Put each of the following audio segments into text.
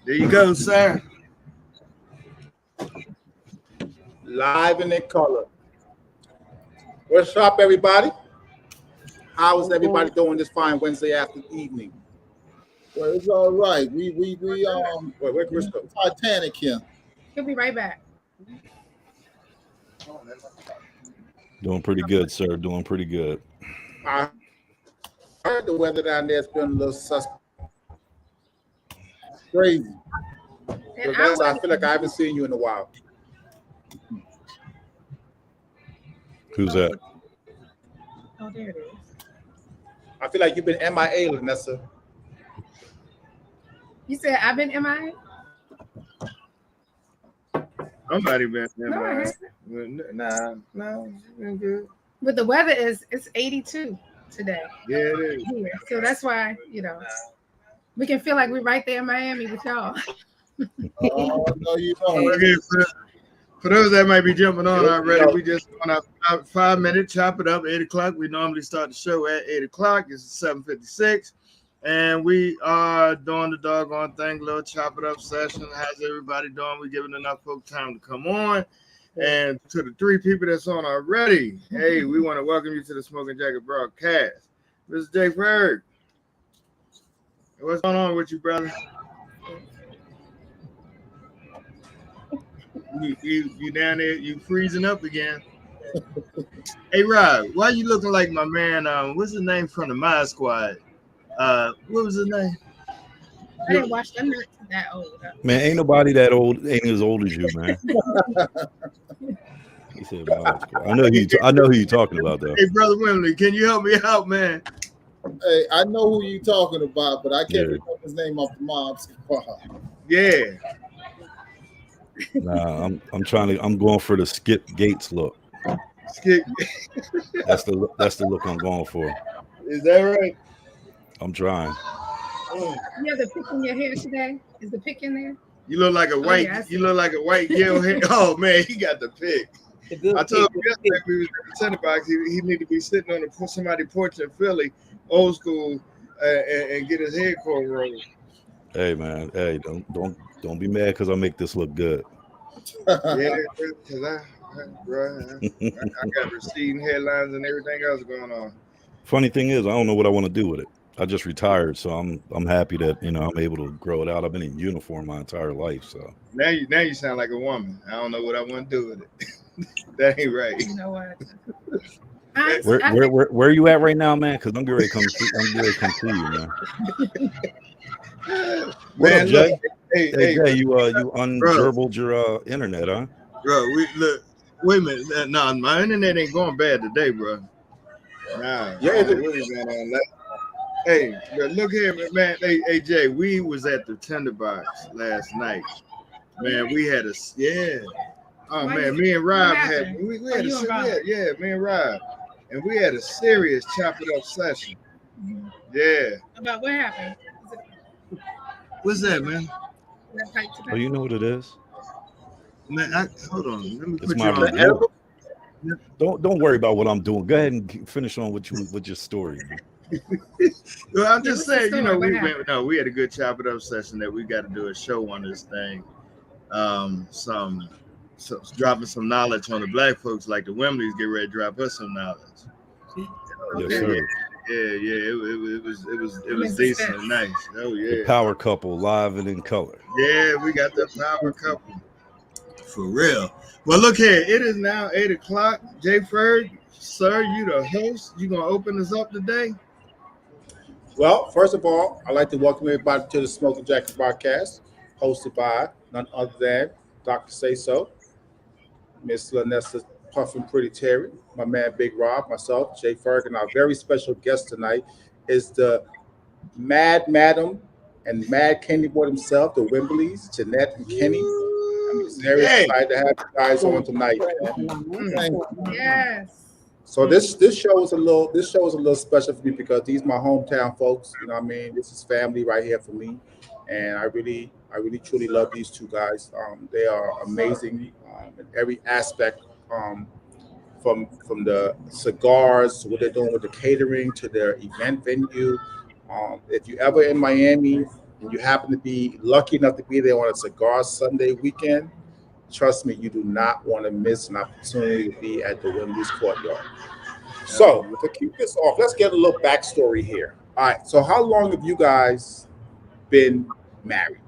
There you go, sir. Live and in color. What's up, everybody? How is everybody doing this fine Wednesday after evening? Well, it's all right. We Wait, where Chris go? Titanic here. He'll be right back. Doing pretty good, sir. Doing pretty good. I heard the weather down there's been a little suspect. Crazy. I feel like I haven't seen you in a while. Who's that? Oh, there it is. I feel like you've been MIA, Lenessa. You said I've been MIA? Somebody been No, Nah, no, it's been good. But the weather it's 82 today. Yeah, it is. Here. So that's why, we can feel like we're right there in Miami with y'all. Oh, no, you don't. Okay, for those that might be jumping on already, we just on our 5-minute chop it up, 8 o'clock. We normally start the show at 8 o'clock. It's 7:56. And we are doing the doggone thing, little chop it up session. How's everybody doing? We're giving enough folks time to come on. And to the 3 people that's on already, hey, we want to welcome you to the Smoking Jacket broadcast. Mr. J. Ferg. What's going on with you, brother? You down there, you freezing up again. Hey, Rob, why you looking like my man? What's his name from the Mod Squad? What was his name? I didn't watch them. Not that old. Man, ain't nobody that old, ain't as old as you, man. He said, I know who you talking about, though. Hey, brother Wimbley, can you help me out, man? Hey, I know who you talking about, but I can't remember his name off the Mob Squad. Yeah. Nah, I'm going for the Skip Gates look. Skip. That's the look I'm going for. Is that right? I'm trying. You have the pick in your hair today? Is the pick in there? You look like a white. You look like a white Yale hair. Oh man, he got the pick. I told him yesterday we was in the center box. He need to be sitting on somebody's porch in Philly, old school, and get his head cornrowed. Hey man, hey, don't be mad because I make this look good. Yeah, because I got receding headlines and everything else going on. Funny thing is, I don't know what I want to do with it. I just retired, so I'm happy that I'm able to grow it out. I've been in uniform my entire life, so now you sound like a woman. I don't know what I want to do with it. That ain't right. You know what? Where are you at right now, man? Because I'm getting ready to come see you, man. What up, Jay? Hey, Jay, you ungerbiled your internet, huh? Bro, wait a minute. Nah, my internet ain't going bad today, bro. Nah, hey, look here, man. Hey, Jay, we was at the Tinderbox last night. Man, we had Oh man, me and Rob had we had me and Rob, and we had a serious chop it up session. Mm-hmm. Yeah. About what happened? What's that, man? Oh, you know what it is? Man, hold on. Let me it's put my you on. Don't worry about what I'm doing. Go ahead and finish on with your story. Well, I'm just saying, we had a good chop it up session that we got to do a show on this thing. Dropping some knowledge on the black folks like the Wimbleys get ready to drop us some knowledge. Yes, sir. Yeah, it was decent and nice. Oh yeah. The power couple live and in color. Yeah, we got the power couple. For real. Well, look here. It is now 8 o'clock. J. Ferg, sir, you the host. You gonna open us up today? Well, first of all, I'd like to welcome everybody to the Smoking Jacket podcast, hosted by none other than Dr. Sayso, Miss Lenessa, Puffin Pretty Terry, my man Big Rob, myself, Jay Ferg, and our very special guest tonight is the Madmadam and Maddkennyboy himself, the Wimbleys, Jeannette and Kenny. I'm very excited to have you guys on tonight. Yes. So this show is a little special for me because these are my hometown folks. You know what I mean? This is family right here for me, and I really truly love these two guys. They are amazing in every aspect, from the cigars to what they're doing with the catering to their event venue. If you ever in Miami and you happen to be lucky enough to be there on a Cigar Sunday weekend, trust me, you do not want to miss an opportunity to be at the Wimbley Courtyard. So to keep this off, let's get a little backstory here. All right. So how long have you guys been married?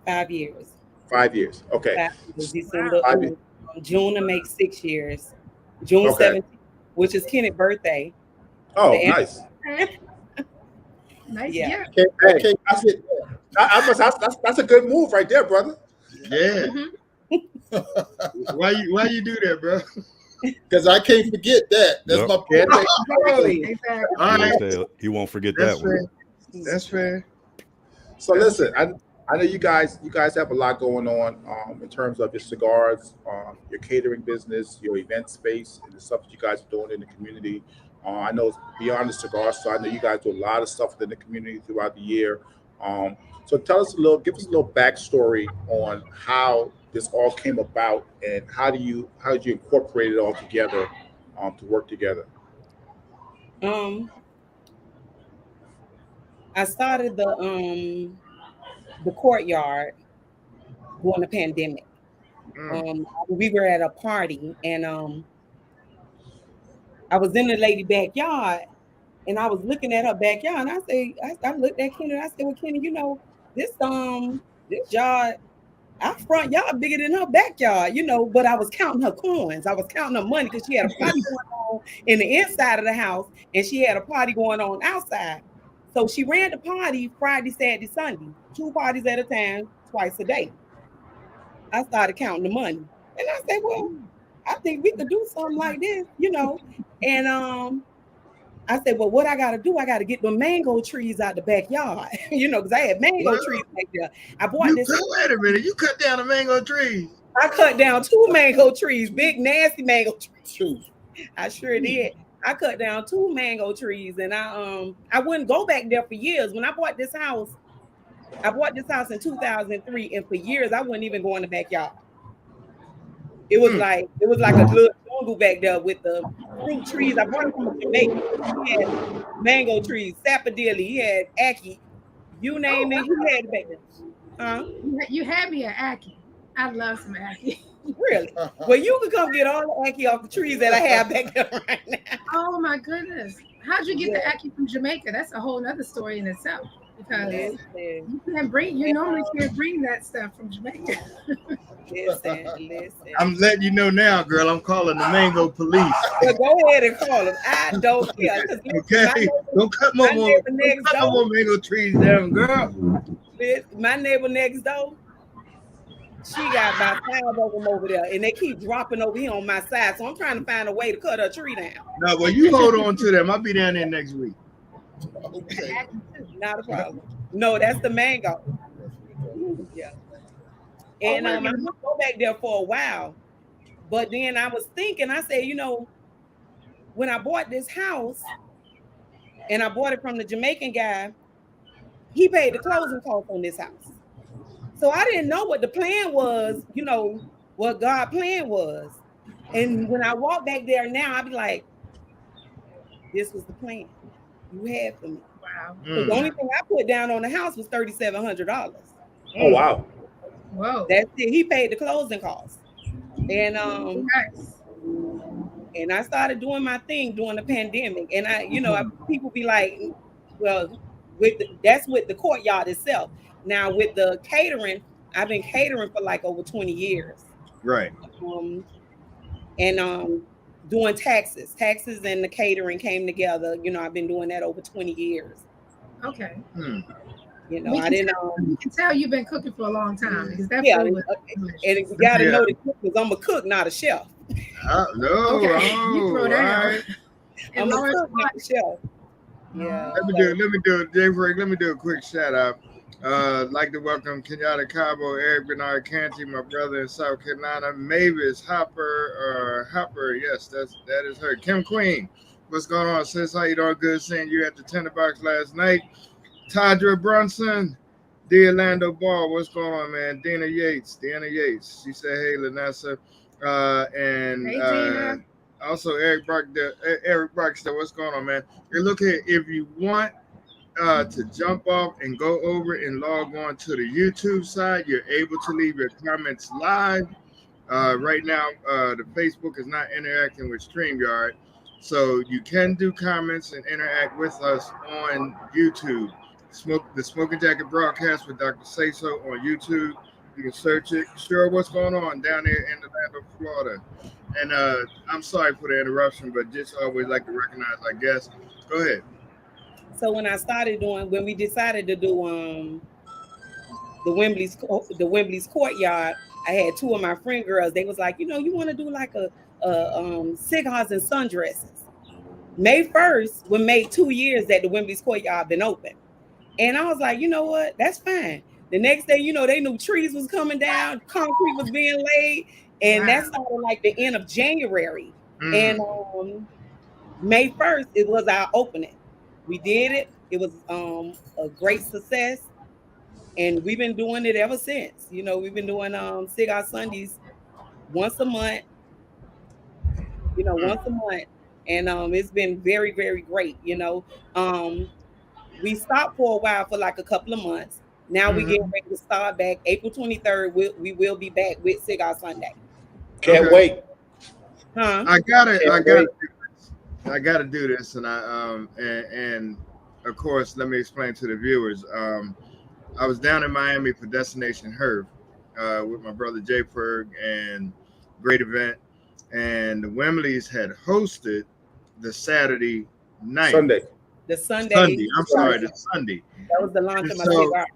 5 years. 5 years. Okay. 5 years. December, June to make 6 years. June 17th, which is Kenneth's birthday. Oh, nice. Nice. Yeah. Okay. That's a good move right there, brother. Yeah. Why you do that, bro? Because I can't forget that. That's my point. Exactly. All right. He won't forget That's that one. That's fair. So listen, I know you guys have a lot going on in terms of your cigars, your catering business, your event space, and the stuff that you guys are doing in the community. I know it's beyond the cigar, so I know you guys do a lot of stuff in the community throughout the year. So give us a little backstory on how this all came about and how did you incorporate it all together to work together? I started the courtyard during the pandemic. We were at a party and I was in the lady backyard and I was looking at her backyard and I looked at Kenny and I said, well, Kenny, you know, this yard, our front yard bigger than her backyard, you know, but I was counting her coins. I was counting her money because she had a party going on in the inside of the house and she had a party going on outside. So she ran the party Friday, Saturday, Sunday, 2 parties at a time, twice a day. I started counting the money. And I said, well, I think we could do something like this, you know. And I said, well, what I got to do, I got to get the mango trees out the backyard, you know, because I had mango trees back there. I bought this. Wait a minute. You cut down the mango trees. I cut down 2 mango trees, big, nasty mango trees. I sure did. I cut down 2 mango trees and I wouldn't go back there for years. When I bought this house in 2003, and for years I wouldn't even go in the backyard. It was like a little jungle back there with the fruit trees. I brought it from Jamaica. He had mango trees, sapodilly, he had ackee, you name it, he had it back there. You had me an ackee. I love some ackee. Really? Well, you can come get all the ackee off the trees that I have back there right now. Oh my goodness. How'd you get the ackee from Jamaica? That's a whole nother story in itself. Because you normally can't bring that stuff from Jamaica. Listen. I'm letting you know now, girl. I'm calling the mango police. Well, go ahead and call them. I don't care. Okay, don't cut no more mango trees down, girl. My neighbor next door, she got about 5 of them over there, and they keep dropping over here on my side. So I'm trying to find a way to cut her tree down. No, well, you hold on to them. I'll be down there next week. Okay. Not a problem. No, that's the mango. Yeah. And I didn't go back there for a while. But then I was thinking, I said, you know, when I bought this house and I bought it from the Jamaican guy, he paid the closing costs on this house. So I didn't know what the plan was, you know, what God's plan was. And when I walk back there now, I'll be like, this was the plan you had for me. Wow. So the only thing I put down on the house was $3,700. Oh, wow. Whoa. That's it. He paid the closing costs. And Nice. and I started doing my thing during the pandemic. And people be like, well, that's with the courtyard itself. Now with the catering, I've been catering for like over 20 years. Right. Doing taxes and the catering came together. You know, I've been doing that over 20 years. Okay. You know, I didn't know. You can tell you've been cooking for a long time because that food was delicious. And you got to know the cook because I'm a cook, not a chef. No. Okay. You throw down. Right. I'm a cook, not a chef. Yeah. Let me do it, Jay Ferg. Let me do a quick shout out. Like to welcome Kenyatta Cabo, Eric Bernard Canty, my brother in South Carolina, Mavis Hopper, yes, that is her. Kim Queen, what's going on, sis? How you doing? Good seeing you at the Tinderbox last night. Tadra Brunson, D. Orlando Ball, what's going on, man? Deanna Yates, she said, hey, Lenessa. Hey, Gina. Also, Eric Barksdale, what's going on, man? Hey, look here, if you want to jump off and go over and log on to the YouTube side, you're able to leave your comments live. Right now, the Facebook is not interacting with StreamYard, so you can do comments and interact with us on YouTube. The Smoking Jacket broadcast with Dr. Sayso on YouTube. You can search it. Sure, what's going on down there in Orlando, Florida? And I'm sorry for the interruption, but just always like to recognize our guests. Go ahead. So when we decided to do the Wimbley's Courtyard, I had two of my friend girls. They was like, you want to do like a cigars and sundresses. May 1st would make 2 years that the Wimbley's Courtyard been open. And I was like, you know what? That's fine. The next day, they knew trees was coming down, concrete was being laid, and that started like the end of January. And May 1st, it was our opening. We did it. It was a great success. And we've been doing it ever since. We've been doing Cigar Sundays once a month. Once a month. And it's been very, very great. We stopped for a while for like a couple of months. Now we get ready to start back. April 23rd, we will be back with Cigar Sunday. Can't wait. Huh? I gotta do this, and and of course, let me explain to the viewers. I was down in Miami for Destination Herb with my brother Jay Ferg, and great event. And the Wimbleys had hosted the Saturday night. The Sunday. I'm sorry, the Sunday. That was the launch of my cigar.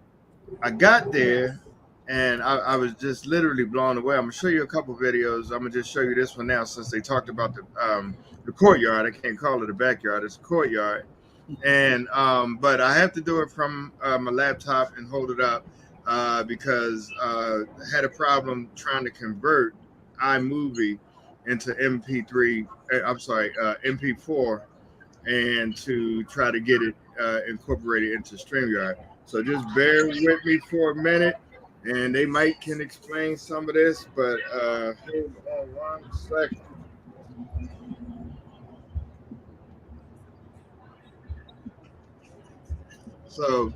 I got there, and I was just literally blown away. I'm gonna show you a couple videos. I'm gonna just show you this one now, since they talked about the courtyard. I can't call it a backyard; it's a courtyard. And but I have to do it from my laptop and hold it up because I had a problem trying to convert iMovie into MP4, and to try to get it incorporated into StreamYard. So just bear with me for a minute, and they can explain some of this, but hold on 1 second. So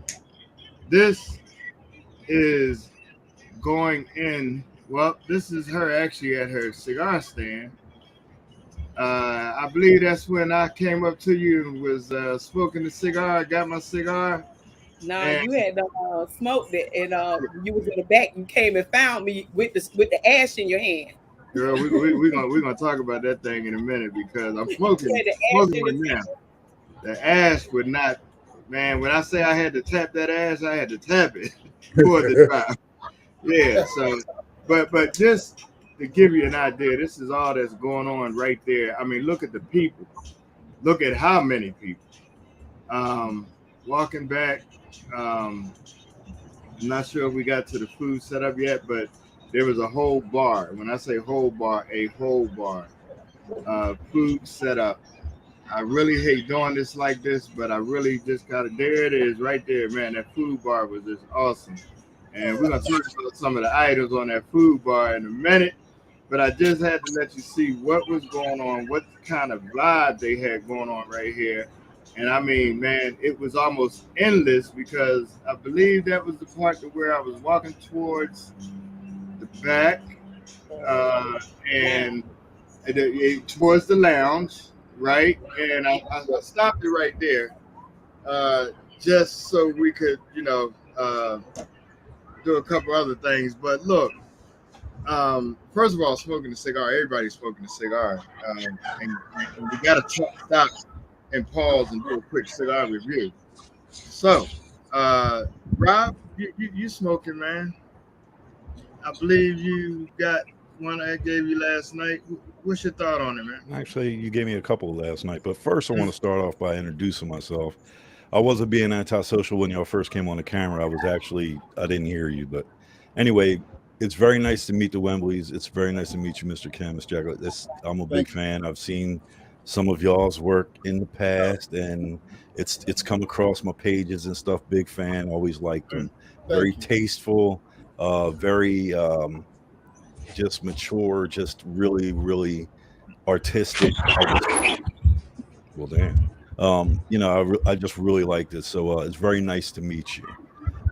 this is going in. Well, this is her actually at her cigar stand. I believe that's when I came up to you and was smoking the cigar. Got my cigar. No, you had smoked it, and you was in the back. You came and found me with the ash in your hand. Girl, we're gonna talk about that thing in a minute, because I'm smoking it now. The ash would not. Man, when I say I had to tap that ass, I had to tap it for the drive. Yeah, so, but just to give you an idea, this is all that's going on right there. I mean, look at the people. Look at how many people. Walking back, I'm not sure if we got to the food setup yet, but there was a whole bar. When I say whole bar, a whole bar. Food set up. I really hate doing this like this, but I really just got it. There it is right there, man. That food bar was just awesome. And we're going to talk about some of the items on that food bar in a minute. But I just had to let you see what was going on, what kind of vibe they had going on right here. And I mean, man, it was almost endless, because I believe that was the part to where I was walking towards the back and towards the lounge. Right, and I stopped it right there, just so we could, do a couple other things. But look, first of all, smoking a cigar. Everybody's smoking a cigar, and we got to stop and pause and do a quick cigar review. So, Rob, you smoking, man? I believe you got one I gave you last night. What's your thought on it, man? Actually, you gave me a couple last night, but first I want to start off by introducing myself. I wasn't being antisocial when y'all first came on the camera. I didn't hear you, but anyway, it's very nice to meet the Wimbleys. It's very nice to meet you, Mr. Ken, Ms. Jack. I'm a big fan. I've seen some of y'all's work in the past, and it's come across my pages and stuff. Big fan, always liked them. Very tasteful, very just mature, just really, really artistic. Well, damn. I just really like this. So it's very nice to meet you.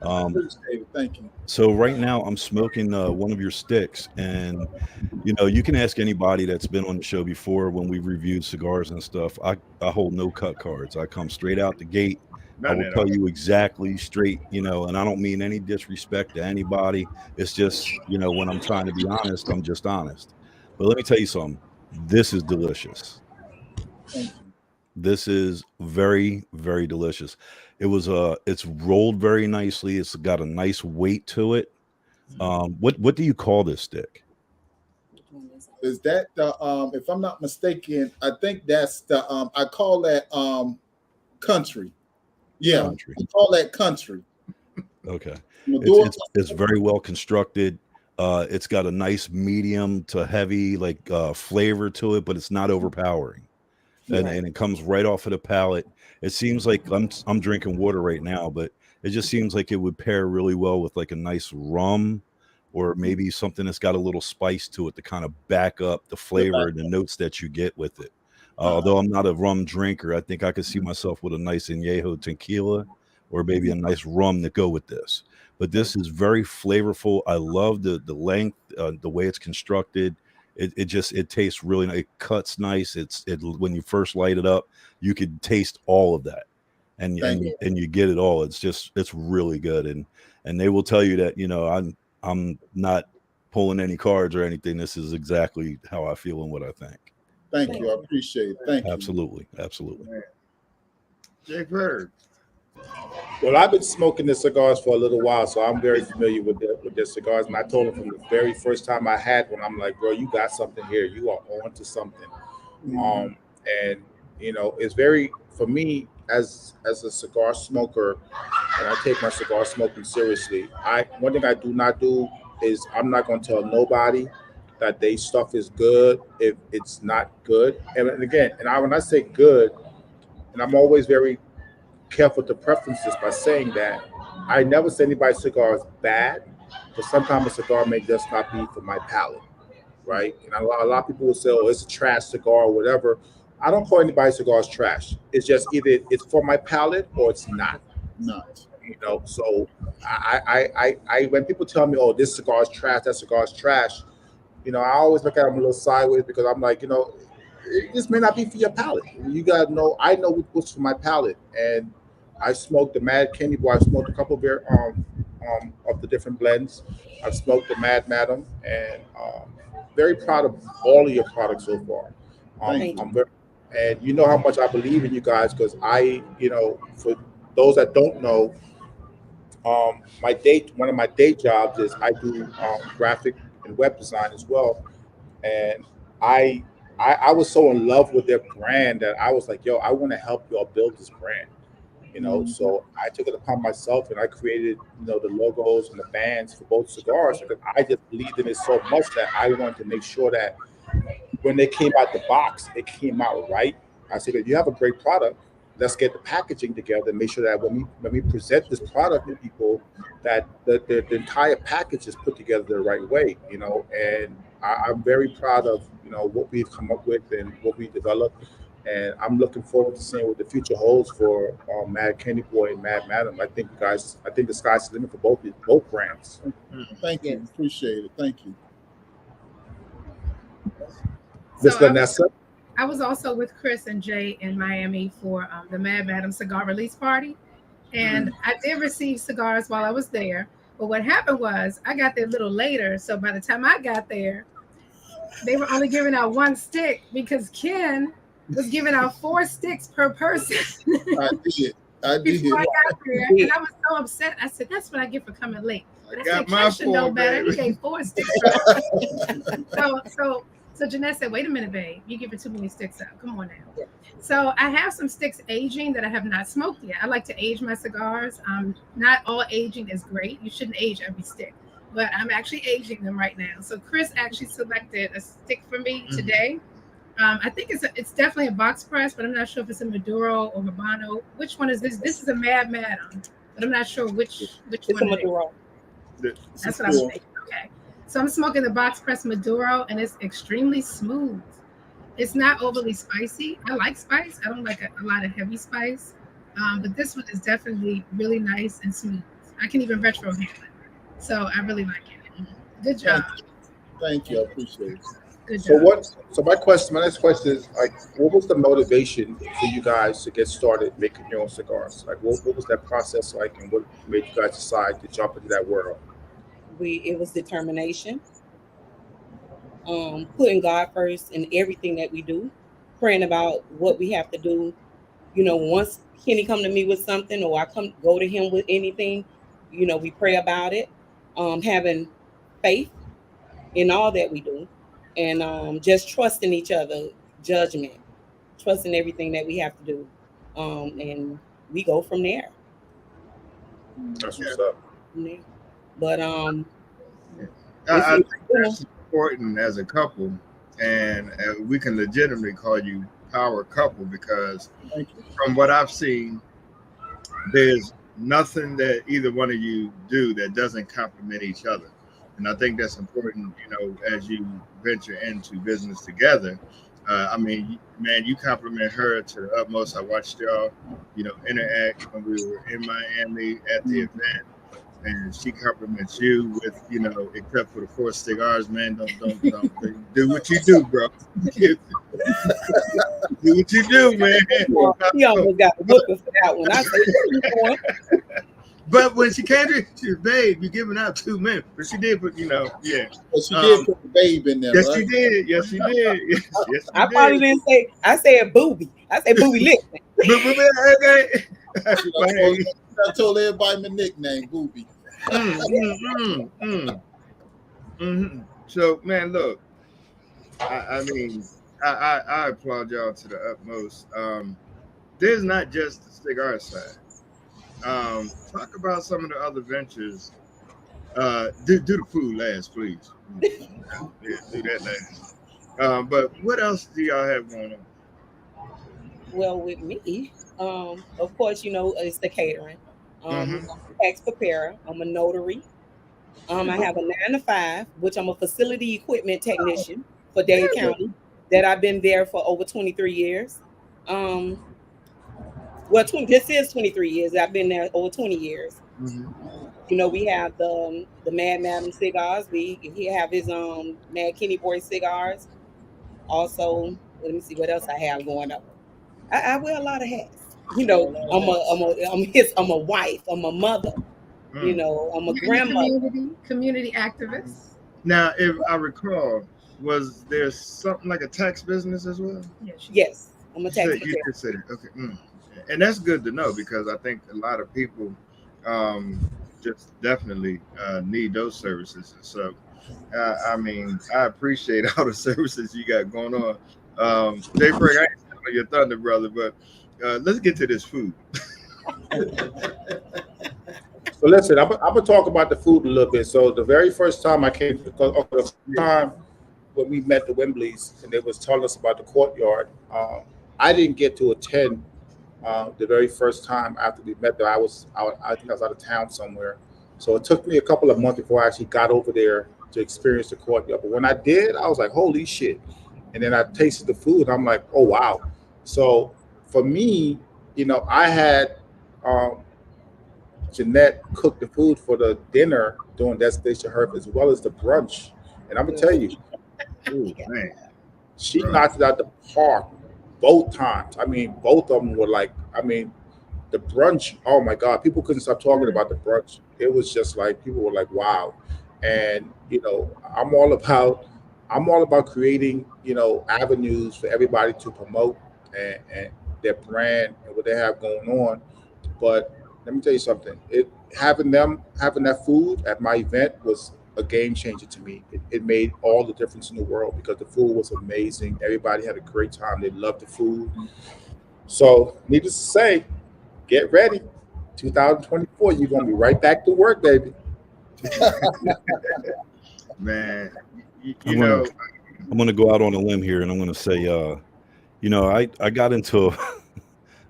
Appreciate it. Thank you. So right now I'm smoking one of your sticks, and you can ask anybody that's been on the show before when we reviewed cigars and stuff. I hold no cut cards. I come straight out the gate. I will tell you exactly straight, and I don't mean any disrespect to anybody. It's just, when I'm trying to be honest, I'm just honest. But let me tell you something. This is delicious. This is very, very delicious. It's rolled very nicely. It's got a nice weight to it. What do you call this stick? Is that the if I'm not mistaken, I think that's the I call that country. Yeah, Country. I call that country. Okay. It's very well constructed. It's got a nice medium to heavy flavor to it, but it's not overpowering. And it comes right off of the palate. It seems like I'm drinking water right now, but it just seems like it would pair really well with like a nice rum, or maybe something that's got a little spice to it to kind of back up the flavor and the notes that you get with it. Although I'm not a rum drinker, I think I could see myself with a nice añejo tequila or maybe a nice rum to go with this. But this is very flavorful. I love the length, the way it's constructed. It tastes really nice. It cuts nice. When you first light it up, you could taste all of that, and you get it all. It's really good. And they will tell you that I'm not pulling any cards or anything. This is exactly how I feel and what I think. Thank you. I appreciate it. Thank you. Absolutely. Jay Ferg. Well, I've been smoking the cigars for a little while, so I'm very familiar with their cigars. And I told them from the very first time I had one, I'm like, bro, you got something here. You are on to something. And it's very, for me as a cigar smoker, and I take my cigar smoking seriously. One thing I do not do is I'm not going to tell nobody that they stuff is good if it's not good. And again, when I say good, and I'm always very careful to preference this by saying that I never say anybody's cigar is bad, but sometimes a cigar may just not be for my palate, right? And a lot of people will say, oh, it's a trash cigar or whatever. I don't call anybody's cigars trash. It's just either it's for my palate or it's not. So I when people tell me, oh, this cigar is trash, that cigar is trash, I always look at them a little sideways, because I'm like, this may not be for your palate. You gotta know. I know what's for my palate, and I smoked the Maddkennyboy. I smoked a couple of the different blends. I've smoked the Madmadam, and very proud of all of your products so far. I'm very, and you know how much I believe in you guys, because for those that don't know, one of my day jobs is I do graphic and web design as well, and I was so in love with their brand that I was like, yo, I want to help y'all build this brand, So I took it upon myself, and I created, the logos and the bands for both cigars, because I just believed in it so much that I wanted to make sure that when they came out the box, it came out right. I said, if you have a great product, let's get the packaging together and make sure that when we present this product to people, that the entire package is put together the right way, and I'm very proud of what we've come up with and what we developed, and I'm looking forward to seeing what the future holds for Maddkennyboy and Madmadam. I think the sky's the limit for both brands. Thank you, appreciate it. Thank you, Miss Lenessa. I was also with Chris and Jay in Miami for the Madmadam cigar release party, and I did receive cigars while I was there. But what happened was I got there a little later, so by the time I got there, they were only giving out one stick because Ken was giving out 4 sticks per person. I did. Before I got there, and I was so upset. I said, "That's what I get for coming late." But I said, "Ken should know better." He gave 4 sticks. So Jeannette said, "Wait a minute, babe. You're giving too many sticks out. Come on now." Yeah. So I have some sticks aging that I have not smoked yet. I like to age my cigars. Not all aging is great. You shouldn't age every stick, but I'm actually aging them right now. So Chris actually selected a stick for me today. I think it's definitely a box press, but I'm not sure if it's a Maduro or Habano. Which one is this? This is a Madmadam, but I'm not sure which it's one. A Maduro. That's what I'm thinking. Okay. So I'm smoking the box press Maduro, and it's extremely smooth. It's not overly spicy. I like spice. I don't like a lot of heavy spice. But this one is definitely really nice and smooth. I can even retro handle it. So I really like it. Good job. Thank you. I appreciate it. Good So job. So my next question is like, what was the motivation for you guys to get started making your own cigars? Like, what was that process like, and what made you guys decide to jump into that world? It was determination. Putting God first in everything that we do, praying about what we have to do. You know, once Kenny come to me with something, or I go to him with anything, you know, we pray about it. Having faith in all that we do, and just trusting each other, judgment, trusting everything that we have to do, and we go from there. That's what's up. But I think that's important as a couple, and we can legitimately call you power couple because from what I've seen, there's nothing that either one of you do that doesn't complement each other. And I think that's important, you know, as you venture into business together. I mean, man, you compliment her to the utmost. I watched y'all, you know, interact when we were in Miami at the event. And she compliments you with, you know, except for the 4 cigars, man. Don't do what you do, bro. Do what you do, man. He almost got the whooping for that one. I said, but when she came to, she was, babe, you're giving out 2 men. But she did put, you know, yeah. But she did put the babe in there, yes, right? she did. Yes, she did. Yes, she I probably didn't say. I said booby. I said booby listen. Okay. I told everybody my nickname, Booby. So, man, look, I mean, I applaud y'all to the utmost. There's not just the cigar side. Talk about some of the other ventures. Do the food last, please. Yeah, do that last. But what else do y'all have going on? Well, with me, of course, you know, it's the catering. I'm a tax preparer. I'm a notary. I have a 9 to 5, which I'm a facility equipment technician for Dade County. That I've been there for over 23 years. This is 23 years. I've been there over 20 years. You know, we have the Madmadam cigars. He have his Maddkennyboy cigars. Also, let me see what else I have going on. I wear a lot of hats. You know, I'm a wife. I'm a mother. You know, I'm a grandmother. Community activist. Now, if I recall, was there something like a tax business as well? Yes, I'm a tax preparer. You did say that. Okay. And that's good to know because I think a lot of people just definitely need those services. And so, I mean, I appreciate all the services you got going on. Jay Ferg, I ain't stealing your thunder, brother, but let's get to this food. So listen, I'm gonna talk about the food a little bit. So the very first time I came, the time when we met the Wimbleys and they was telling us about the courtyard, I didn't get to attend the very first time after we met there. I think I was out of town somewhere. So it took me a couple of months before I actually got over there to experience the courtyard. But when I did, I was like, holy shit. And then I tasted the food. I'm like, oh, wow. So for me, you know, I had Jeannette cook the food for the dinner during Destination Herb as well as the brunch. And I'm going to tell you, man, she knocked it out the park both times. I mean, both of them were like, I mean, the brunch, oh my God, people couldn't stop talking about the brunch. It was just like, people were like, wow. And, you know, I'm all about creating, you know, avenues for everybody to promote and their brand and what they have going on. But let me tell you something. Having that food at my event was a game changer to me. It made all the difference in the world because the food was amazing. Everybody had a great time. They loved the food. So, needless to say, get ready. 2024, you're gonna be right back to work, baby. Man, I'm gonna go out on a limb here, and I'm gonna say, you know, I got into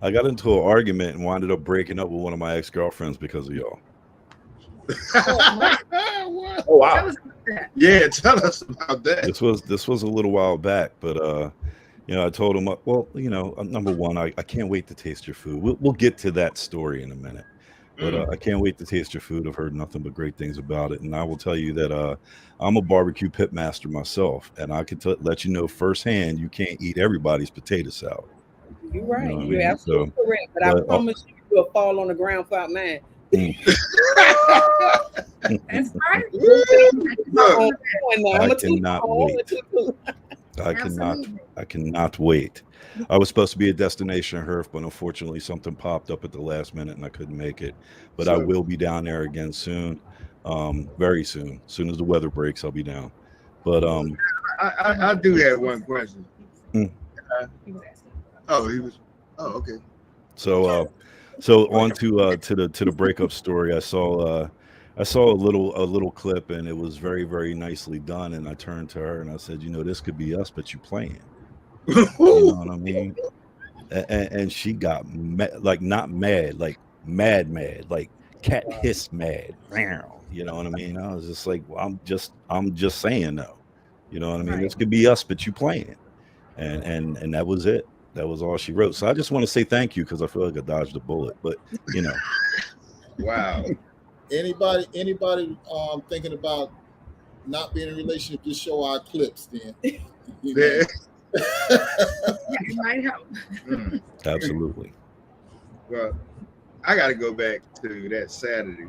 an argument and wound up breaking up with one of my ex-girlfriends because of y'all. Oh wow! Yeah, tell us about that. This was a little while back, but You know, I told him, well, you know, number one, I can't wait to taste your food. We'll get to that story in a minute. But I can't wait to taste your food. I've heard nothing but great things about it. And I will tell you that I'm a barbecue pit master myself. And I can let you know firsthand, you can't eat everybody's potato salad. You're right. You know what I You're mean? absolutely correct. But I promise you will fall on the ground without mine. That's right. I cannot wait. I was supposed to be at Destination Herf, but unfortunately something popped up at the last minute and I couldn't make it. But I will be down there again soon. Very soon. As soon as the weather breaks, I'll be down. But I do have one question. Okay. So on to the breakup story. I saw a little clip and it was very, very nicely done. And I turned to her and I said, you know, this could be us, but you playing. You know what I mean? And she got like not mad, like mad, like cat hiss mad. You know what I mean? I was just like, well, I'm just saying no. You know what I mean? This could be us, but you playing. And that was it. That was all she wrote. So I just want to say thank you because I feel like I dodged a bullet. But you know. Wow. Anybody thinking about not being in a relationship, just show our clips then. Yeah. It might help. Absolutely. Well, I got to go back to that Saturday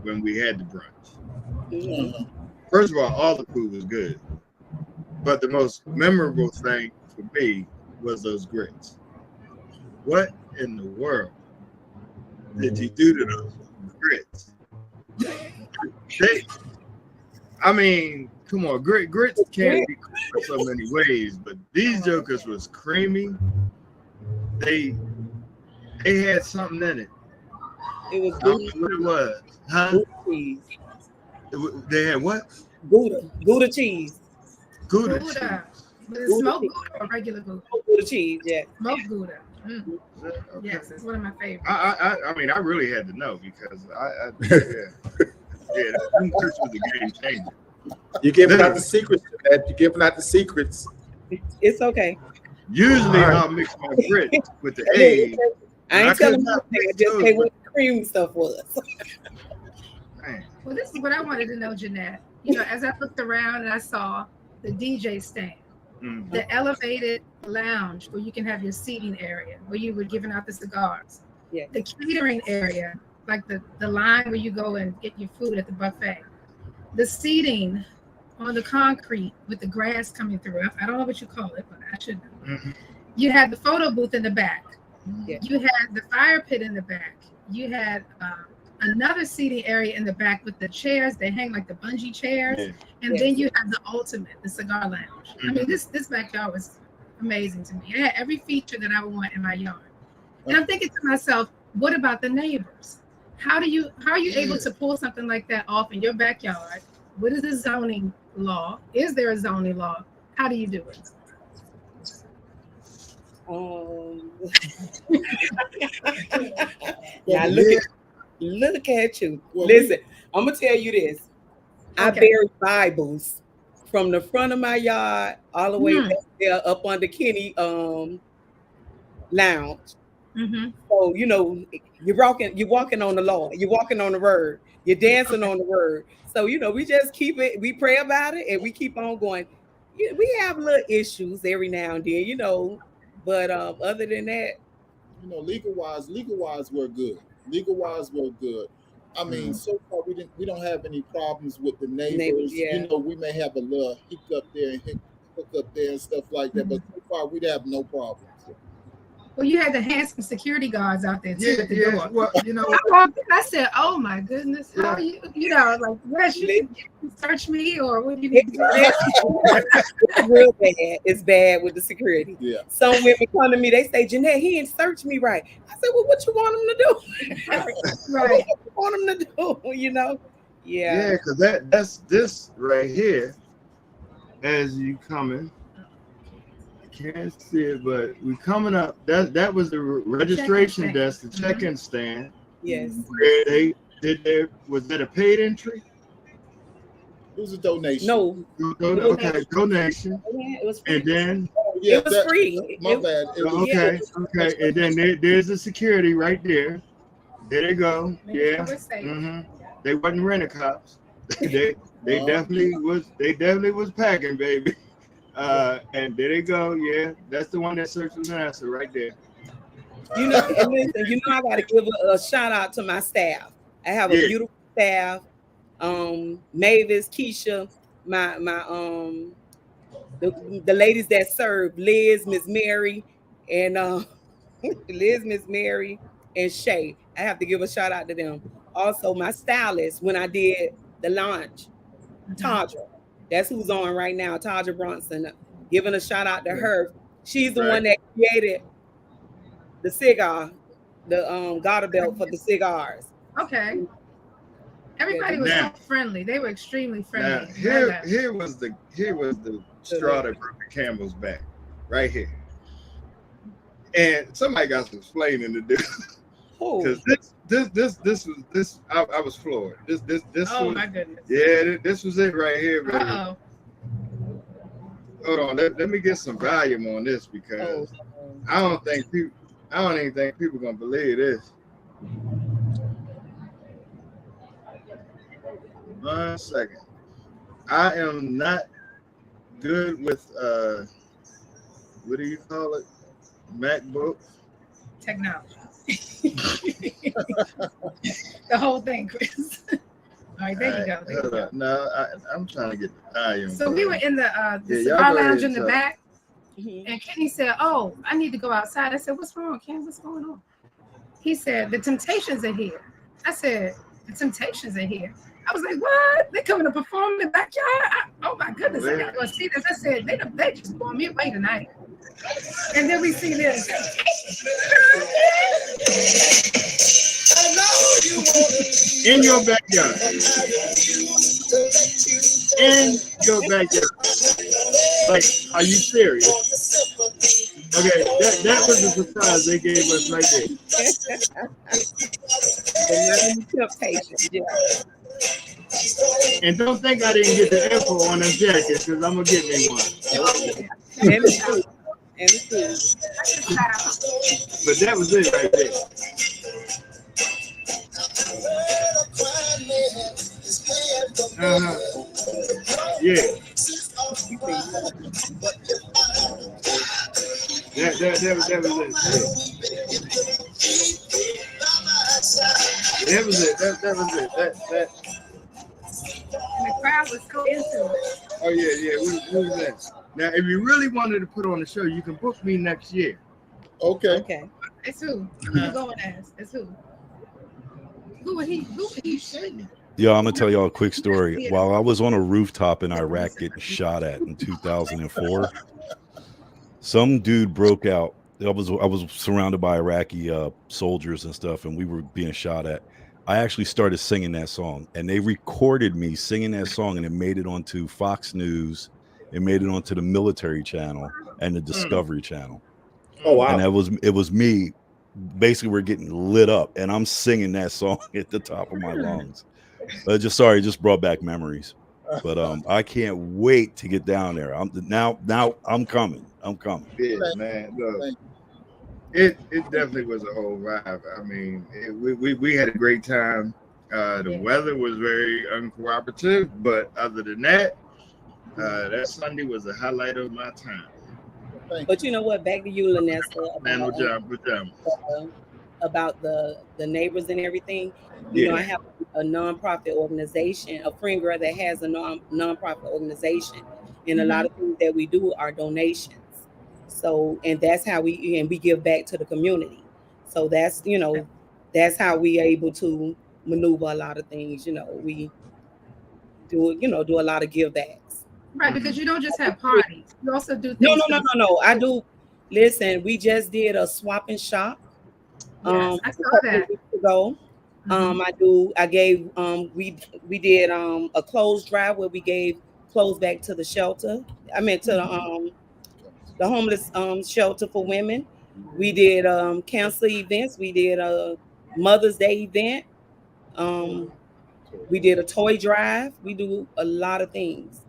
when we had the brunch. First of all the food was good, but the most memorable thing for me was those grits. What in the world did you do to those grits? I mean, come on, grits can't be cooked so many ways, but these jokers was creamy. They had something in it. It was I don't know what it was. Huh? Gouda cheese. They had what? Gouda cheese. Gouda cheese. But it's smoked Gouda or regular Gouda? Gouda cheese, yeah. Smoked Gouda. Okay. Yes, it's one of my favorites. I mean, I really had to know because them grits was a game changer. You're giving out the secrets, Jeannette. You're giving out the secrets. It's okay. Usually I'll mix my grits with the egg. I ain't telling you that. Just say what the cream stuff was. Well, this is what I wanted to know, Jeannette. You know, as I looked around and I saw the DJ stand, the elevated lounge where you can have your seating area, where you were giving out the cigars, the catering area, like the line where you go and get your food at the buffet, the seating on the concrete with the grass coming through. I don't know what you call it, but I should know. You had the photo booth in the back. You had the fire pit in the back. You had another seating area in the back with the chairs. They hang like the bungee chairs. And then you have the ultimate, the cigar lounge. I mean, this backyard was amazing to me. It had every feature that I would want in my yard. And I'm thinking to myself, what about the neighbors? How are you able to pull something like that off in your backyard? What is the zoning law? Is there a zoning law? How do you do it? Now look at you. Listen, I'm gonna tell you this. I bury Bibles from the front of my yard all the way back there up under Kenny lounge. So you know you're walking on the law, you're walking on the word, you're dancing on the word. So you know we just keep it, we pray about it, and we keep on going. We have little issues every now and then, you know, but other than that, you know, legal wise, we're good. We're good. I mean, so far we don't have any problems with the neighbors. You know, we may have a little hiccup there and hook up there and stuff like that, but so far we'd have no problems. Well, you had the handsome security guards out there too at the door. Well, you know, I said, "Oh my goodness, how are you?" You know, like, "Yes, you can search me, or what do you need to do?" It's real bad. It's bad with the security. Yeah. Some women come to me, they say, "Jeannette, he didn't search me right." I said, "Well, what you want him to do?" Right. What you want him to do? You know? Yeah, because that's this right here. As you coming. Can't see it, but we coming up. That was the registration desk, the check-in stand. Yes. Where they did was that a paid entry? It was a donation. No. Okay, donation. Yeah, it was and then Yeah, it was free. My bad. Okay. And then there's the security right there. There they go. Yeah. They wasn't renting cops. they definitely was packing, baby. And there they go. Yeah, that's the one that searched Lenessa right there. You know, and listen, I got to give a shout out to my staff. I have a beautiful staff. Mavis, Keisha, my the ladies that serve, Liz, Miss Mary, and Liz, Miss Mary, and Shay. I have to give a shout out to them. Also, my stylist when I did the launch, Tadra. That's who's on right now, Tadra Bronson. Giving a shout out to her. She's the one that created the cigar, the garter belt for the cigars. Okay. Everybody was so friendly. They were extremely friendly. Now, here was the straw that broke the camel's back, right here. And somebody got some explaining to do. Because this I was floored. This oh my goodness. Yeah, this was it right here, baby. Hold on, let me get some volume on this because I don't even think people gonna believe this. 1 second. I am not good with what do you call it? MacBook technology. The whole thing, Chris. All right, there you go. No, I'm trying to get the volume. So we were in the cigar lounge in the back, and Kenny said, "Oh, I need to go outside." I said, "What's wrong, Ken? What's going on?" He said, "The Temptations are here." I said, "The Temptations are here." I was like, "What? They coming to perform in the backyard?" Oh my goodness! I gotta go see this. I said, "They just blow me away tonight." And then we see this. In your backyard. In your backyard. Like, are you serious? Okay, that was the surprise they gave us right there. And don't think I didn't get the info on them jackets, because I'm gonna get me one. But that was it right there. Yeah. That was it. That was it. The crowd was so into it. Oh yeah. We was there. Now, if you really wanted to put on the show, you can book me next year. Okay. It's who? Who going as? It's who? Who would he shoot? Yo, I'm gonna tell y'all a quick story. While I was on a rooftop in Iraq getting shot at in 2004, some dude broke out. I was surrounded by Iraqi soldiers and stuff, and we were being shot at. I actually started singing that song, and they recorded me singing that song, and it made it onto Fox News. It made it onto the military channel and the Discovery Channel. Oh wow! And it was me. Basically, we're getting lit up, and I'm singing that song at the top of my lungs. Just brought back memories. But I can't wait to get down there. Now I'm coming. Yeah, man. Look, it definitely was a whole vibe. I mean, we had a great time. The weather was very uncooperative, but other than that, that Sunday was a highlight of my time. But you know what? Back to you, Lenessa. About the neighbors and everything. You know, I have a nonprofit organization, a friend girl that has a nonprofit organization, and a lot of things that we do are donations. So, and that's how we give back to the community. So that's that's how we able to maneuver a lot of things. We do a lot of give backs. Right, because you don't just have parties. You also do things. No. I do. Listen, we just did a swap and shop. Yes, I saw that. Ago. We did a clothes drive where we gave clothes back to the shelter. I mean to the homeless shelter for women. We did cancer events. We did a Mother's Day event. We did a toy drive. We do a lot of things.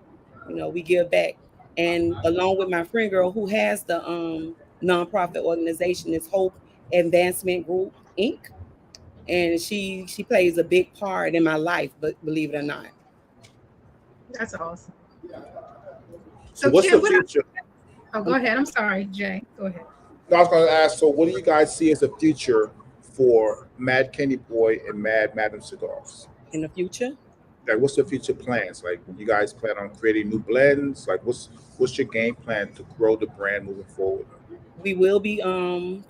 We give back. and along with my friend girl who has the nonprofit organization, is Hope Advancement Group Inc. And she plays a big part in my life, but believe it or not. That's awesome. So what's the future? Oh, go ahead. I'm sorry, Jay. Go ahead. I was going to ask, so what do you guys see as the future for Maddkennyboy and Madmadam cigars? In the future? Like, what's the future plans? Like, you guys plan on creating new blends? Like, what's your game plan to grow the brand moving forward? We will be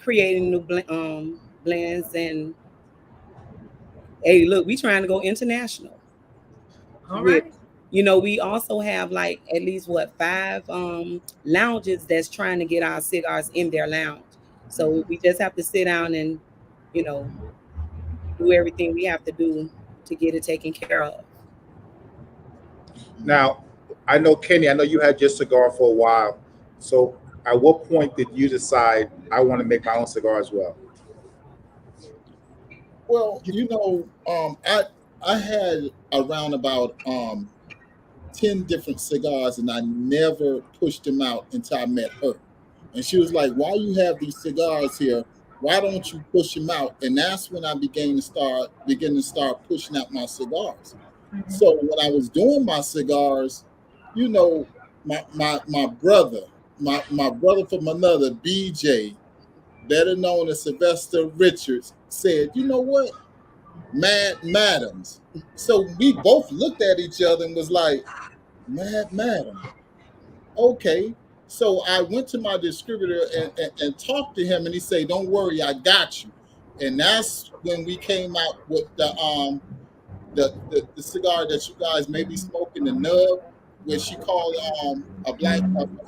creating new blends, and hey, look, we trying to go international. All right. You know, we also have like at least 5 lounges that's trying to get our cigars in their lounge. So we just have to sit down and, you know, do everything we have to do to get it taken care of. Now, I know, Kenny, I know you had your cigar for a while. So at what point did you decide I want to make my own cigar as well? Well, you know, I had around about 10 different cigars, and I never pushed them out until I met her. And she was like, "Why you have these cigars here? Why don't you push them out?" And that's when I began to start pushing out my cigars. Mm-hmm. So when I was doing my cigars, you know, my brother from another, BJ, better known as Sylvester Richards, said, "You know what? Madmadams." So we both looked at each other and was like, Madmadam. Okay. So I went to my distributor and talked to him, and he said, "Don't worry, I got you." And that's when we came out with the cigar that you guys may be smoking, the nub, which she called a strong black woman.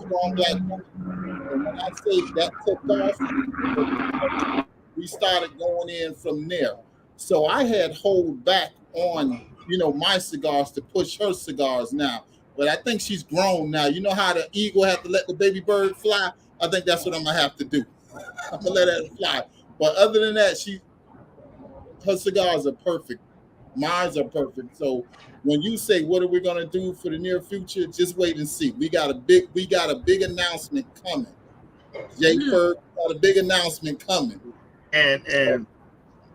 And when I say that took off, we started going in from there. So I had hold back on, you know, my cigars to push her cigars now. But I think she's grown now. You know how the eagle have to let the baby bird fly? I think that's what I'm going to have to do. I'm going to let her fly. But other than that, her cigars are perfect. Mine are perfect. So when you say, what are we going to do for the near future? Just wait and see. We got a big announcement coming. Ferg got a big announcement coming. And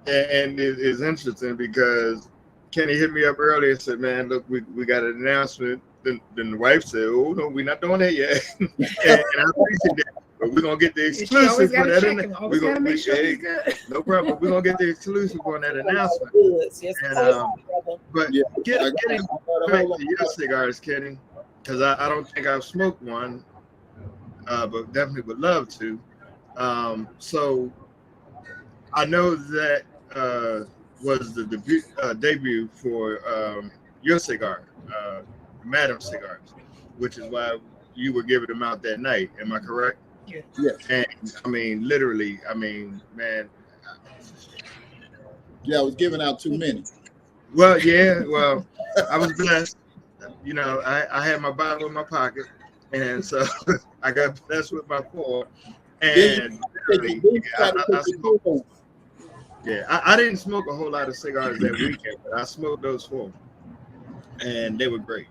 it is interesting because Kenny hit me up earlier and said, "Man, look, we got an announcement." Then the wife said, "Oh no, we're not doing that yet." and I appreciate that, but we're gonna get the exclusive for that. We're gonna make sure he's good. No problem. We're gonna get the exclusive on that announcement. But getting back to your cigars, Kenny, because I don't think I've smoked one, but definitely would love to. So I know that was the debut for your cigar, Madam Cigars, which is why you were giving them out that night. Am I correct? Yeah. And I mean, literally, I mean, man. Yeah, I was giving out too many. Well, yeah, well, I was blessed. You know, I had my bottle in my pocket, and so I got blessed with my 4. And I didn't smoke a whole lot of cigars that weekend, but I smoked those 4, and they were great.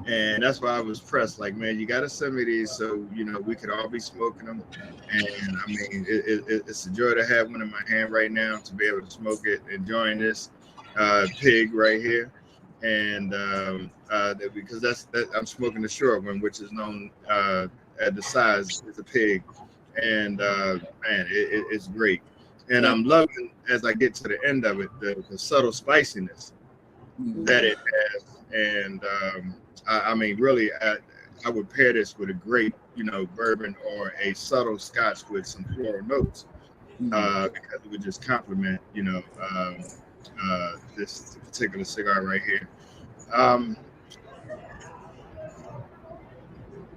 And that's why I was pressed. Like, man, you got to send me these so, you know, we could all be smoking them. And I mean, it's a joy to have one in my hand right now to be able to smoke it, enjoying this pig right here. And because I'm smoking the short one, which is known at the size as a pig. And man, it's great. And I'm loving, as I get to the end of it, the subtle spiciness that it has. And I mean, really, I would pair this with a great, you know, bourbon or a subtle scotch with some floral notes, because it would just complement, you know, this particular cigar right here.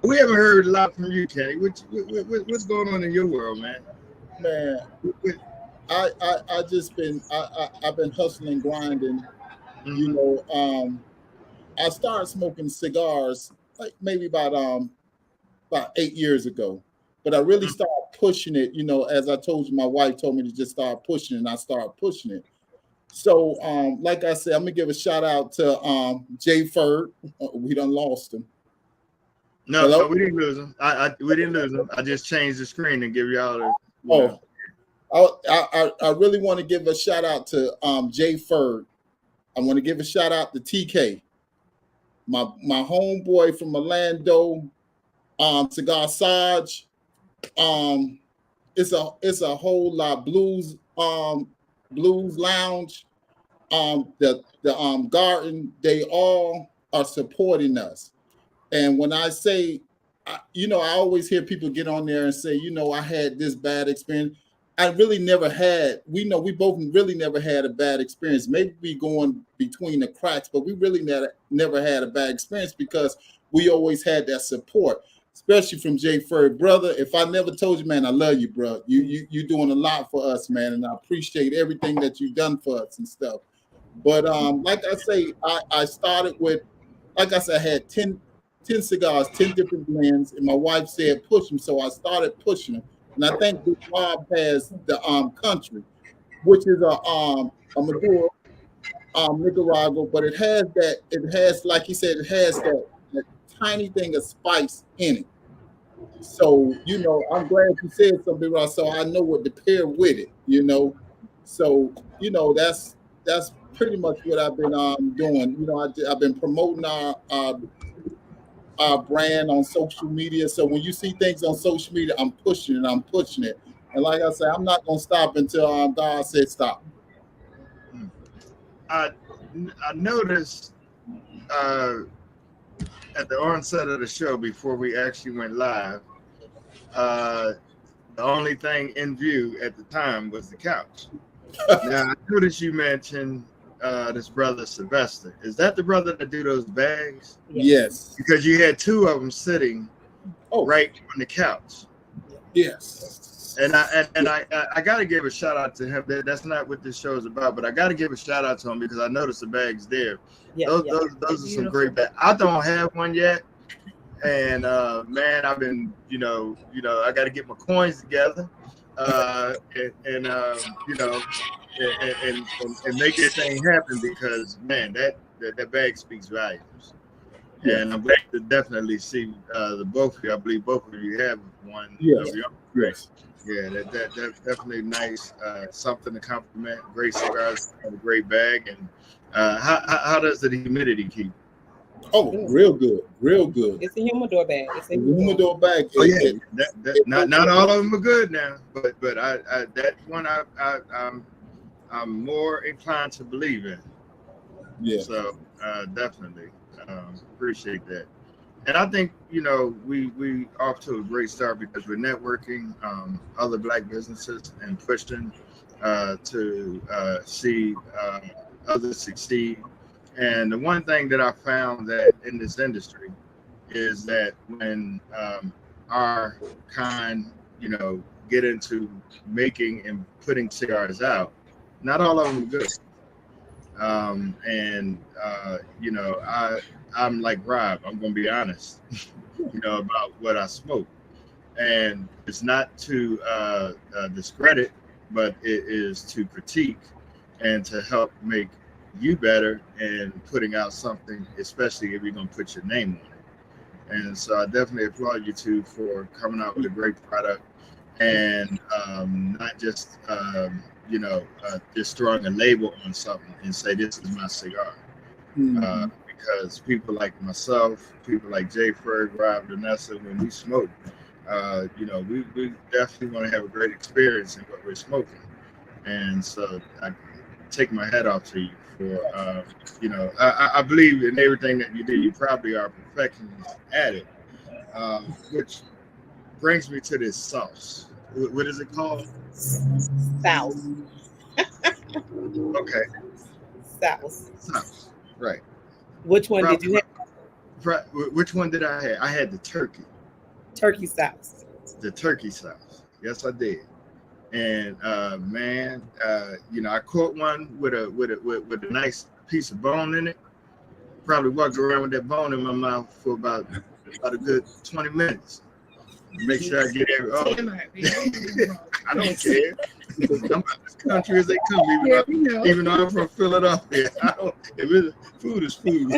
We haven't heard a lot from you, Kenny. What's going on in your world, man? Man, I've been hustling, grinding. Mm-hmm. You know, I started smoking cigars like maybe about 8 years ago, but I really started pushing it. You know, as I told you, my wife told me to just start pushing it, and I started pushing it. So, like I said, I'm gonna give a shout out to Ferg. We done lost him. No, we didn't lose them. We didn't lose them. I just changed the screen and give y'all the. I really want to give a shout out to Jay Ferg. I want to give a shout out to TK, my homeboy from Orlando, Cigar Sarge. It's a whole lot blues lounge. The garden, they all are supporting us. And when I say, I always hear people get on there and say, I had this bad experience. I really never had, we both really never had a bad experience. Maybe we going between the cracks, but we really never had a bad experience because we always had that support, especially from Jay Ferg. Brother, if I never told you, man, I love you, bro. You're doing a lot for us, man, and I appreciate everything that you've done for us and stuff. But like I say, I started with, like I said, I had 10 cigars, 10 different blends, and my wife said push them, so I started pushing them. And I think this Bob has the country, which is a Maduro Nicaragua, but it has, like he said, it has that tiny thing of spice in it. So, I'm glad you said something, Ross, so I know what to pair with it, So, that's pretty much what I've been doing. I've been promoting our brand on social media. So when you see things on social media, I'm pushing it. And like I said, I'm not going to stop until God said stop. I noticed at the onset of the show, before we actually went live, the only thing in view at the time was the couch. Now, I noticed you mentioned this brother Sylvester. Is that the brother that do those bags? Yes. Because you had two of them sitting right on the couch. Yes. And I got to give a shout out to him. That's not what this show is about, but I got to give a shout out to him because I noticed the bags there. Those are some great bags. I don't have one yet, and man, I've been I got to get my coins together, and make this thing happen because man, that bag speaks volumes. And I'm glad to definitely see the both of you. I believe both of you have one. Yes. Yes. Yeah, that's definitely nice. Something to compliment. Great cigars, a great bag. And how does the humidity keep? Oh, real good, real good. It's a humidor bag. It's a humidor bag. Oh yeah, not all of them are good now, but that one I'm more inclined to believe in. Yeah. So definitely appreciate that. And I think we off to a great start because we're networking other Black businesses and pushing to see others succeed. And the one thing that I found that in this industry is that when our kind, get into making and putting cigars out, not all of them are good. I'm like Rob, I'm going to be honest, about what I smoke. And it's not to discredit, but it is to critique and to help make you better and putting out something, especially if you're going to put your name on it. And so I definitely applaud you two for coming out with a great product and not just, just throwing a label on something and say, this is my cigar. Mm-hmm. Because people like myself, people like Jay Ferg, Rob, Lenessa, when we smoke, we definitely want to have a great experience in what we're smoking. And so I take my hat off to you for, I believe in everything that you do. You probably are perfectionist at it, which brings me to this sauce. What is it called? Sauce. Okay. Sauce. Right. Which one did you have? Which one did I have? I had the turkey. Turkey sauce. The turkey sauce. Yes, I did. And I caught one with a nice piece of bone in it. Probably walked around with that bone in my mouth for about a good 20 minutes. Make sure I get every. Oh. I don't care. I'm out this country as they come, even though I'm from Philadelphia. Food is food.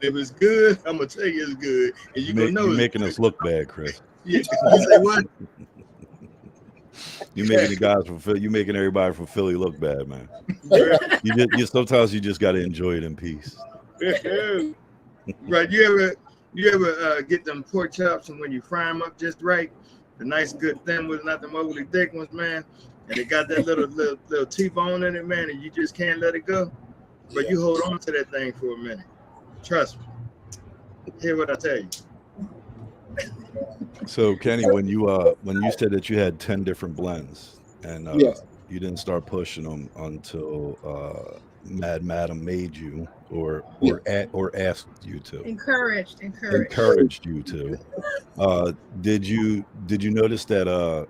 If it's good, I'm gonna tell you it's good, and you're making us look bad, Chris. Yeah, you say what? You making the guys from Philly, you making everybody from Philly look bad, man. Sometimes you just got to enjoy it in peace. Right? You ever get them pork chops, and when you fry them up just right, the nice good thin ones, not the overly thick ones, man, and they got that little T-bone in it, man, and you just can't let it go. But you hold on to that thing for a minute. Trust me. Hear what I tell you. So Kenny, when you said that you had 10 different blends, and yes. You didn't start pushing them until Madmadam made you, or asked you to, encouraged you to. Did you notice that?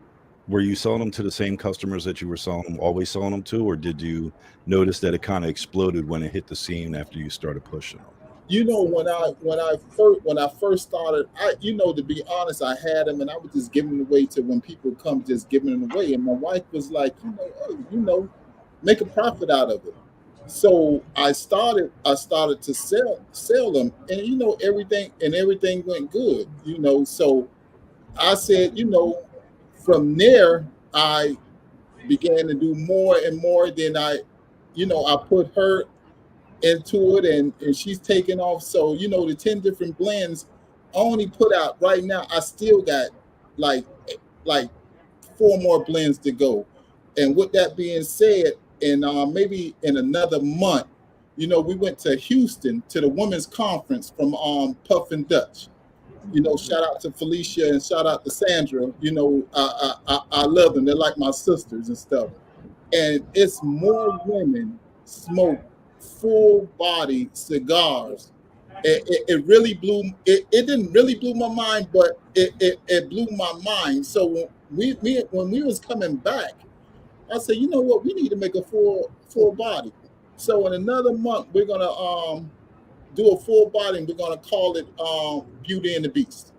Were you selling them to the same customers that you were always selling them to, or did you notice that it kind of exploded when it hit the scene after you started pushing them? You know, when I first started, to be honest, I had them and I was just giving them away to when people come, just giving them away. And my wife was like, make a profit out of it. So I started to sell them, and everything went good. So I said, from there I began to do more and more. Then I put her into it, and she's taking off. So the 10 different blends I only put out right now, I still got like 4 more blends to go. And with that being said, and maybe in another month, we went to Houston to the women's conference from Puff and Dutch. Shout out to Felicia and shout out to Sandra. I love them. They're like my sisters and stuff. And it's more women smoke full body cigars. It really blew. It didn't really blow my mind, but it blew my mind. So when we was coming back, I said, you know what, we need to make a full body. So in another month, we're gonna do a full body, and we're gonna call it Beauty and the Beast.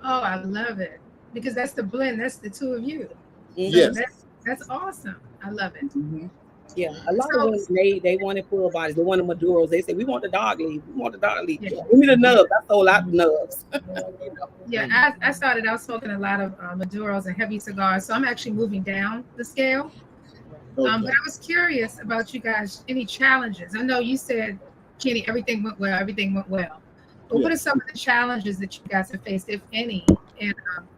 Oh, I love it, because that's the blend. That's the two of you. Yes, that's awesome. I love it. Mm-hmm. Yeah, a lot of women, they wanted full bodies. They wanted Maduros. They said, we want the dog leaf. We want the dog leaf. Yeah. Give me the nubs. I sold out the nubs. Yeah, I started out smoking a lot of Maduros and heavy cigars, so I'm actually moving down the scale. Okay. But I was curious about you guys, any challenges? I know you said, Kenny, everything went well. But what are some of the challenges that you guys have faced, if any, in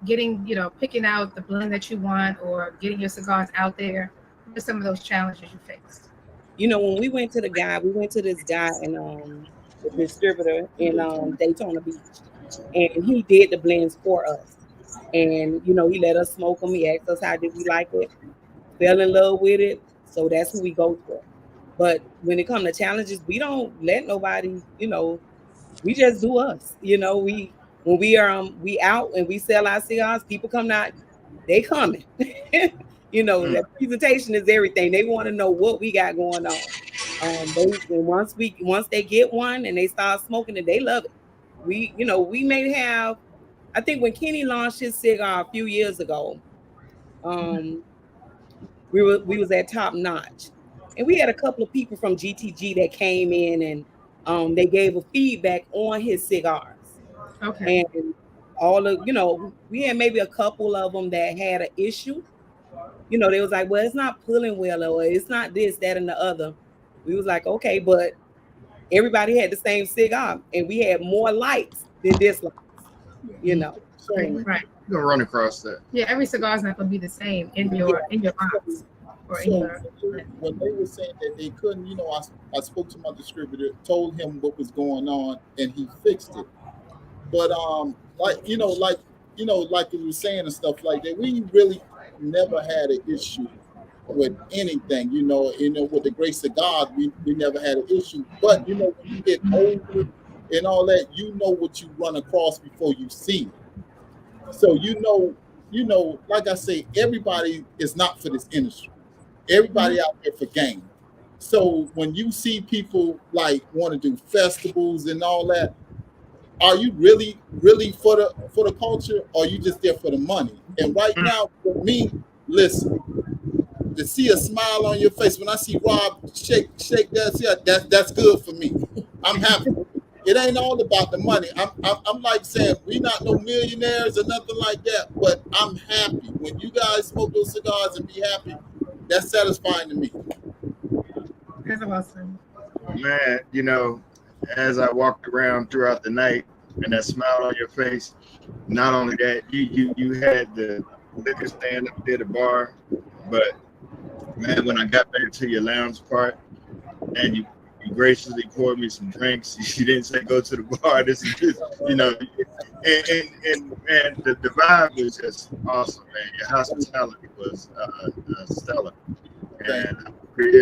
getting, picking out the blend that you want or getting your cigars out there? What are some of those challenges you faced? When we went to this guy and the distributor in Daytona Beach, and he did the blends for us. And, he let us smoke them. He asked us how did we like it, fell in love with it. So that's who we go for. But when it comes to challenges, we don't let nobody, we just do us. When we out and we sell our cigars, people come out, they coming. That presentation is everything. They want to know what we got going on. Once they get one and they start smoking it, they love it. We may have, I think when Kenny launched his cigar a few years ago, we was at Top Notch, and we had a couple of people from GTG that came in and they gave a feedback on his cigars. Okay. And all of we had maybe a couple of them that had an issue. They was like, well, it's not pulling well, or it's not this, that, and the other. We was like, okay, but everybody had the same cigar, and we had more likes than dislikes. So, right. You're gonna run across that. Yeah, every cigar is not gonna be the same in your box. When they were saying that they couldn't, I spoke to my distributor, told him what was going on, and he fixed it. But like you were saying and stuff like that, we really never had an issue with anything, with the great cigars, we never had an issue. But when you get older and all that, what you run across before you see it. So like I say, everybody is not for this industry. Everybody out there for game. So when you see people like want to do festivals and all that, are you really for the culture, or are you just there for the money? And right now, for me, listen, to see a smile on your face, when I see Rob shake that, that's good for me. I'm happy. It ain't all about the money. I'm like saying we not no millionaires or nothing like that, but I'm happy. When you guys smoke those cigars and be happy, that's satisfying to me. That's awesome. Man, you know, as I walked around throughout the night and that smile on your face, not only that, you had the liquor stand up there, the bar, but man, when I got back to your lounge part and you graciously poured me some drinks, you didn't say go to the bar. This is just, you know, and the vibe was just awesome, man. Your hospitality was stellar. And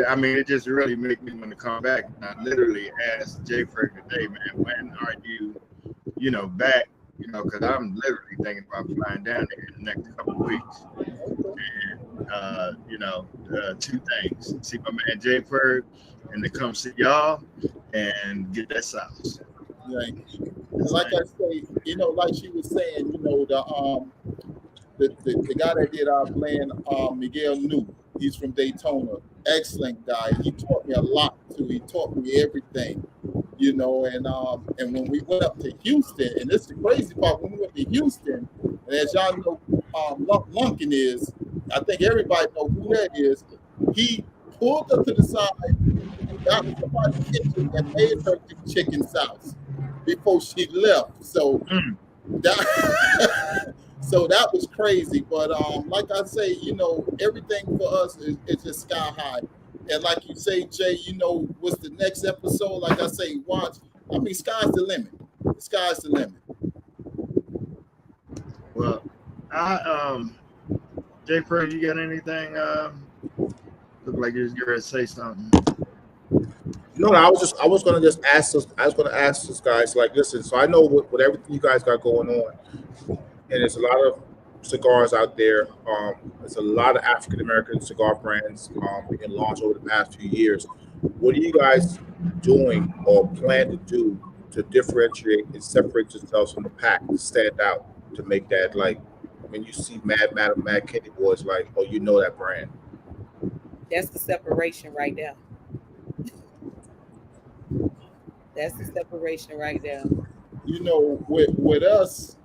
I mean, it just really made me want to come back. And I literally asked Jay Ferg today, man, when are you know, back? You know, because I'm literally thinking about flying down there in the next couple of weeks. And, you know, two things. See my man Jay Ferg and to come see y'all and get that sauce. Like I say, you know, like she was saying, you know, the guy that did our blend, Miguel New, he's from Daytona. Excellent guy. He taught me a lot too. He taught me everything, you know. And when we went up to Houston, and this is the crazy part, when we went to Houston, and as y'all know, Lunkin is, I think everybody knows who that is. He pulled up to the side, got somebody's kitchen, and made her do chicken sauce before she left. So that. So that was crazy, but like I say, you know, everything for us is just sky high. And like you say, Jay, you know, what's the next episode? Like I say, watch. I mean, sky's the limit. The sky's the limit. Well, Jay Ferg, you got anything? Look like you was going to say something. No, I was gonna just ask us. I was gonna ask this guys, like, listen. So I know what everything you guys got going on, and there's a lot of cigars out there. There's a lot of African American cigar brands being launched over the past few years. What are you guys doing or plan to do to differentiate and separate yourselves from the pack, to stand out, to make that, like, when you see Madmadam, Maddkennyboy, it's like, oh, you know that brand. That's the separation right there. That's the separation right there. You know, with us,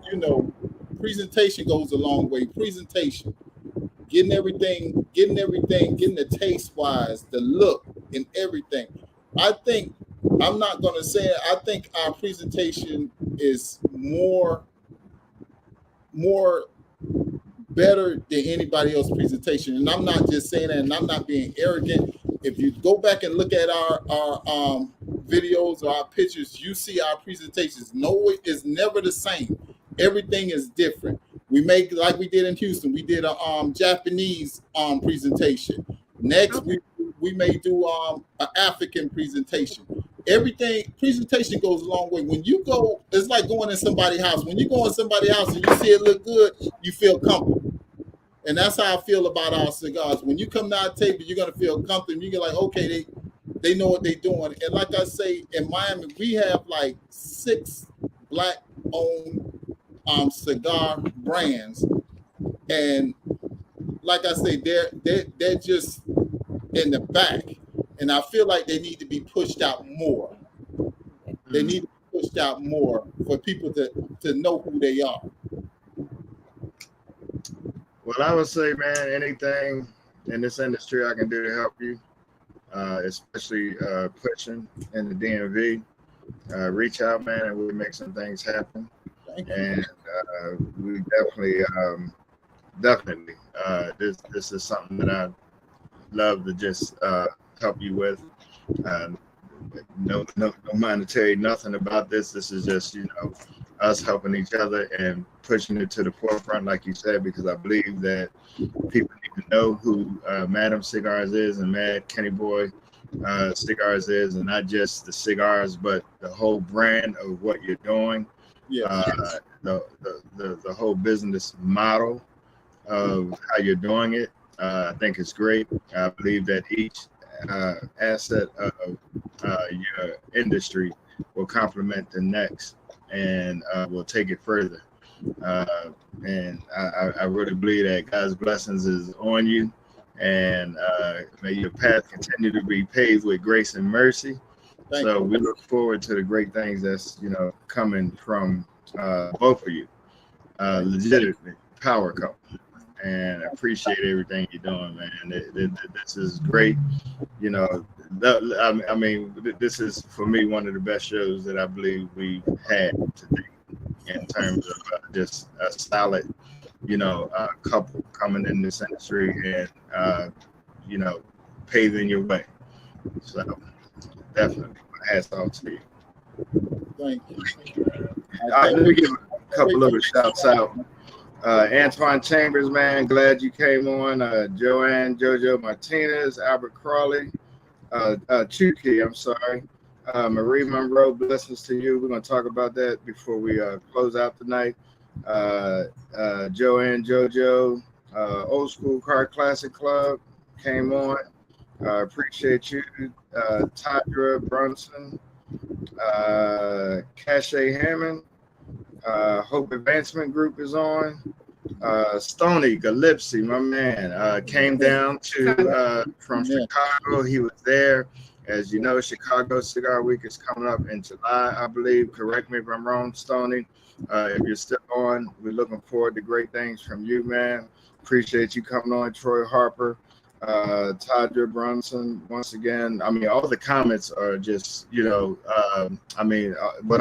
you know, presentation goes a long way. Presentation, getting everything, getting the taste wise, the look, and everything. I think, I'm not gonna say it, I think our presentation is more better than anybody else's presentation. And I'm not just saying that, and I'm not being arrogant. If you go back and look at our videos or our pictures, you see our presentations. No, it is never the same. Everything is different. We make, like we did in Houston, we did a Japanese presentation. Next, we may do an African presentation. Everything, presentation goes a long way. When you go, it's like going in somebody's house. When you go in somebody's house and you see it look good, you feel comfortable. And that's how I feel about our cigars. When you come to our table, you're gonna feel comfortable. You're like, okay, they know what they're doing. And like I say, in Miami, we have like 6 Black-owned cigar brands, and like I say, they're just in the back. And I feel like they need to be pushed out more. They need to be pushed out more for people to know who they are. Well, I would say, man, anything in this industry I can do to help you, especially pushing in the DMV, reach out, man, and we'll make some things happen. And we definitely, this is something that I love to just help you with. No monetary, nothing about this. This is just, you know, us helping each other and pushing it to the forefront, like you said, because I believe that people need to know who Madam Cigars is and Maddkennyboy Cigars is, and not just the cigars, but the whole brand of what you're doing. Yeah. The whole business model of how you're doing it. I think it's great. I believe that each asset of your industry will complement the next, and will take it further. And I really believe that God's blessings is on you, and may your path continue to be paved with grace and mercy. So we look forward to the great things that's coming from both of you. Legitimate power couple, and I appreciate everything you're doing, man. This is great. I mean, this is for me one of the best shows that I believe we've had today in terms of just a solid, couple coming in this industry and paving your way. So definitely, hats off to you. Thank you. Let me give a couple little shouts out. Antoine Chambers, man, glad you came on. Joanne, Jojo Martinez, Albert Crawley, Chuki, I'm sorry. Marie Monroe, blessings to you. We're going to talk about that before we close out tonight. Joanne, Jojo, Old School Car Classic Club came on. Appreciate you. Tadra Brunson, Cache Hammond, Hope Advancement Group is on. Stoney Galipsy, my man, came down from Chicago. He was there. As you know, Chicago Cigar Week is coming up in July, I believe. Correct me if I'm wrong, Stoney. If you're still on, we're looking forward to great things from you, man. Appreciate you coming on, Troy Harper, Tadra Brunson. Once again, I mean, all the comments are just, what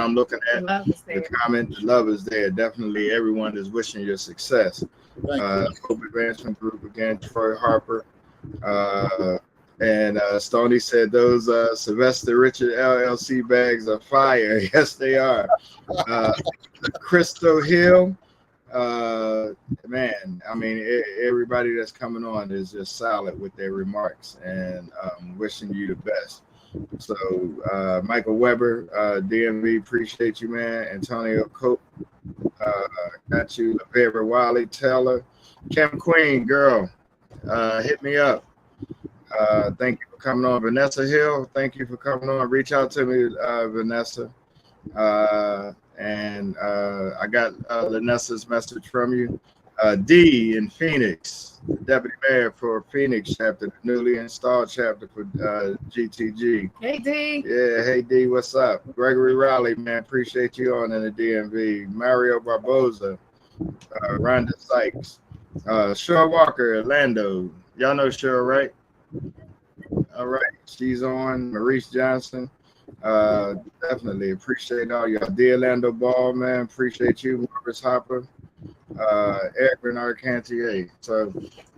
I'm looking at, the comment, the love is there. Definitely everyone is wishing you success. Hope Advancement Group again, Troy Harper. And Stoney said those Sylvester Richard LLC bags are fire. Yes, they are. Crystal Hill, man, I mean, everybody that's coming on is just solid with their remarks, and wishing you the best. So Michael Weber, DMV, appreciate you, man. Antonio Cope, got you. Vera Wiley, Taylor, Kim Queen, girl, hit me up. Thank you for coming on. Vanessa Hill, thank you for coming on. Reach out to me, Vanessa. And I got Lenessa's message from you. D in Phoenix, Deputy Mayor for Phoenix chapter, the newly installed chapter for GTG. Hey, D. Yeah, hey, D, what's up? Gregory Raleigh, man, appreciate you on in the DMV. Mario Barboza, Rhonda Sykes, Cheryl Walker, Orlando. Y'all know Cheryl, right? All right, she's on. Maurice Johnson, definitely appreciate all y'all. D. Orlando Ball, man, appreciate you. Marcus Hopper, Eric Bernard Cantier. So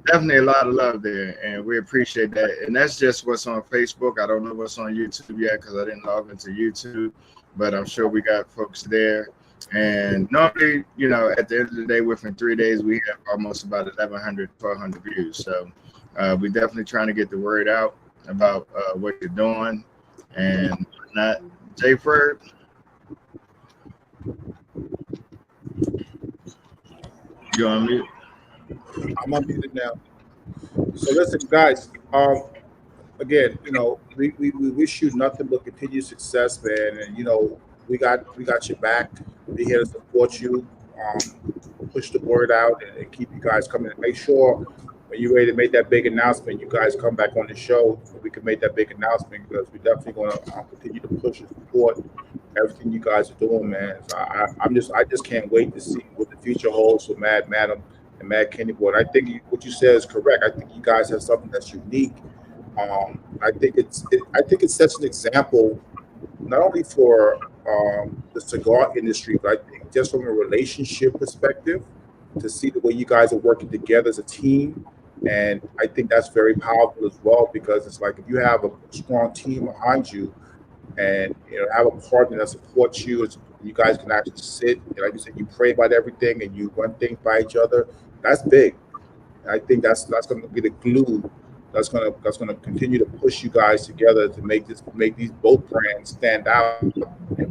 definitely a lot of love there, and we appreciate that. And that's just what's on Facebook. I don't know what's on YouTube yet because I didn't log into YouTube, but I'm sure we got folks there. And normally, at the end of the day, within 3 days, we have almost about 1,100, 1,200 views. So we're definitely trying to get the word out about what you're doing and not. Jay Ferg. You on mute? I'm unmuted now. So listen, guys. Again, we wish you nothing but continued success, man. And we got your back. We're here to support you. Push the word out and keep you guys coming. Make sure when you're ready to make that big announcement, you guys come back on the show so we can make that big announcement, because we're definitely going to continue to push and support everything you guys are doing, man. So I just can't wait to see what the future holds for Madmadam and Maddkennyboy. I think what you said is correct. I think you guys have something that's unique. I think it sets an example not only for the cigar industry, but I think just from a relationship perspective, to see the way you guys are working together as a team. And I think that's very powerful as well, because it's like if you have a strong team behind you and have a partner that supports you, and you guys can actually sit, like you said, you pray about everything and you run things by each other. That's big. And I think that's going to be the glue that's going to continue to push you guys together to make these both brands stand out and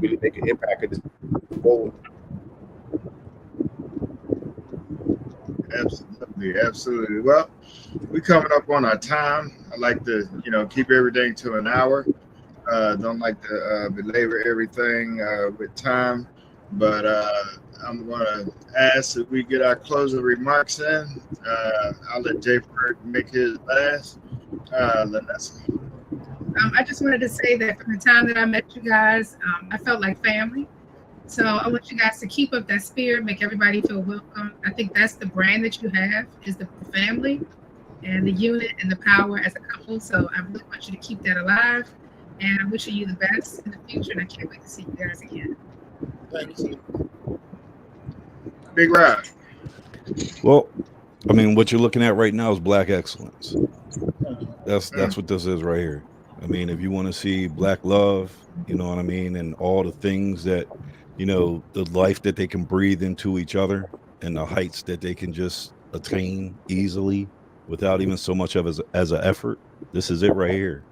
really make an impact at this forward. Absolutely. Well, we're coming up on our time. I like to, keep everything to an hour. Don't like to belabor everything with time, but I'm gonna ask if we get our closing remarks in. I'll let Jay Ferg make his last. Lenessa. I just wanted to say that from the time that I met you guys, I felt like family. So I want you guys to keep up that spirit, make everybody feel welcome. I think that's the brand that you have, is the family and the unit and the power as a couple. So I really want you to keep that alive. And I'm wishing you the best in the future. And I can't wait to see you guys again. Thank you. Big Rod. Well, I mean, what you're looking at right now is black excellence. That's what this is right here. I mean, if you want to see black love, you know what I mean, and all the things that, you know, the life that they can breathe into each other and the heights that they can just attain easily without even so much of as an effort, this is it right here.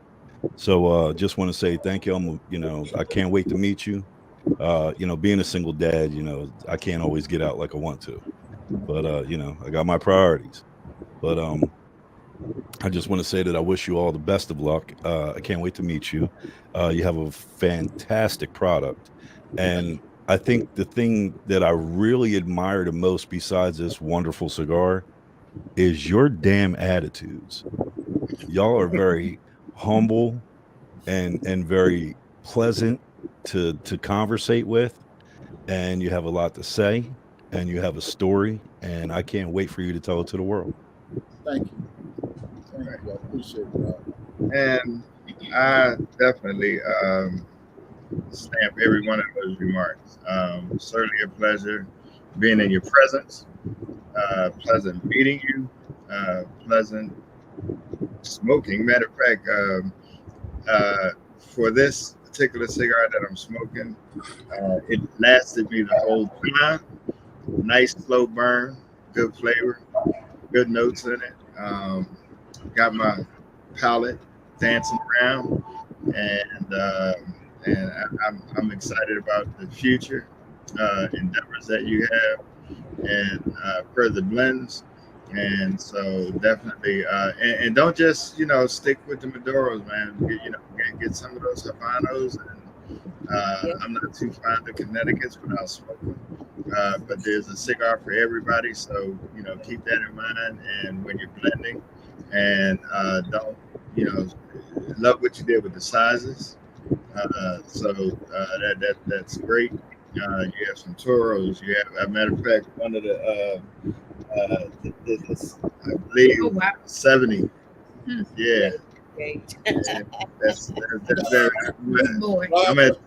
So just want to say thank you. You know, I can't wait to meet you. You know, being a single dad, you know, I can't always get out like I want to, but you know, I got my priorities. But I just want to say that I wish you all the best of luck. I can't wait to meet you. You have a fantastic product, and I think the thing that I really admire the most, besides this wonderful cigar, is your damn attitudes. Y'all are very humble and very pleasant to conversate with, and you have a lot to say, and you have a story, and I can't wait for you to tell it to the world. Thank you. Thank you. I appreciate that. And I definitely stamp every one of those remarks. Certainly a pleasure being in your presence. Pleasant meeting you. Pleasant smoking. Matter of fact, for this particular cigar that I'm smoking, it lasted me the whole time. Nice slow burn, good flavor, good notes in it. Got my palate dancing around, and I'm excited about the future endeavors that you have, and further blends. And so definitely, and don't just, you know, stick with the Maduros, man. Get some of those Habanos, and I'm not too fond of Connecticut's without smoking. But there's a cigar for everybody, so, you know, keep that in mind. And when you're blending, and don't, you know, love what you did with the sizes. That's great. You have some Toros. You have, as a matter of fact, one of the I believe 70. Yeah. That's very Boy. I'm at to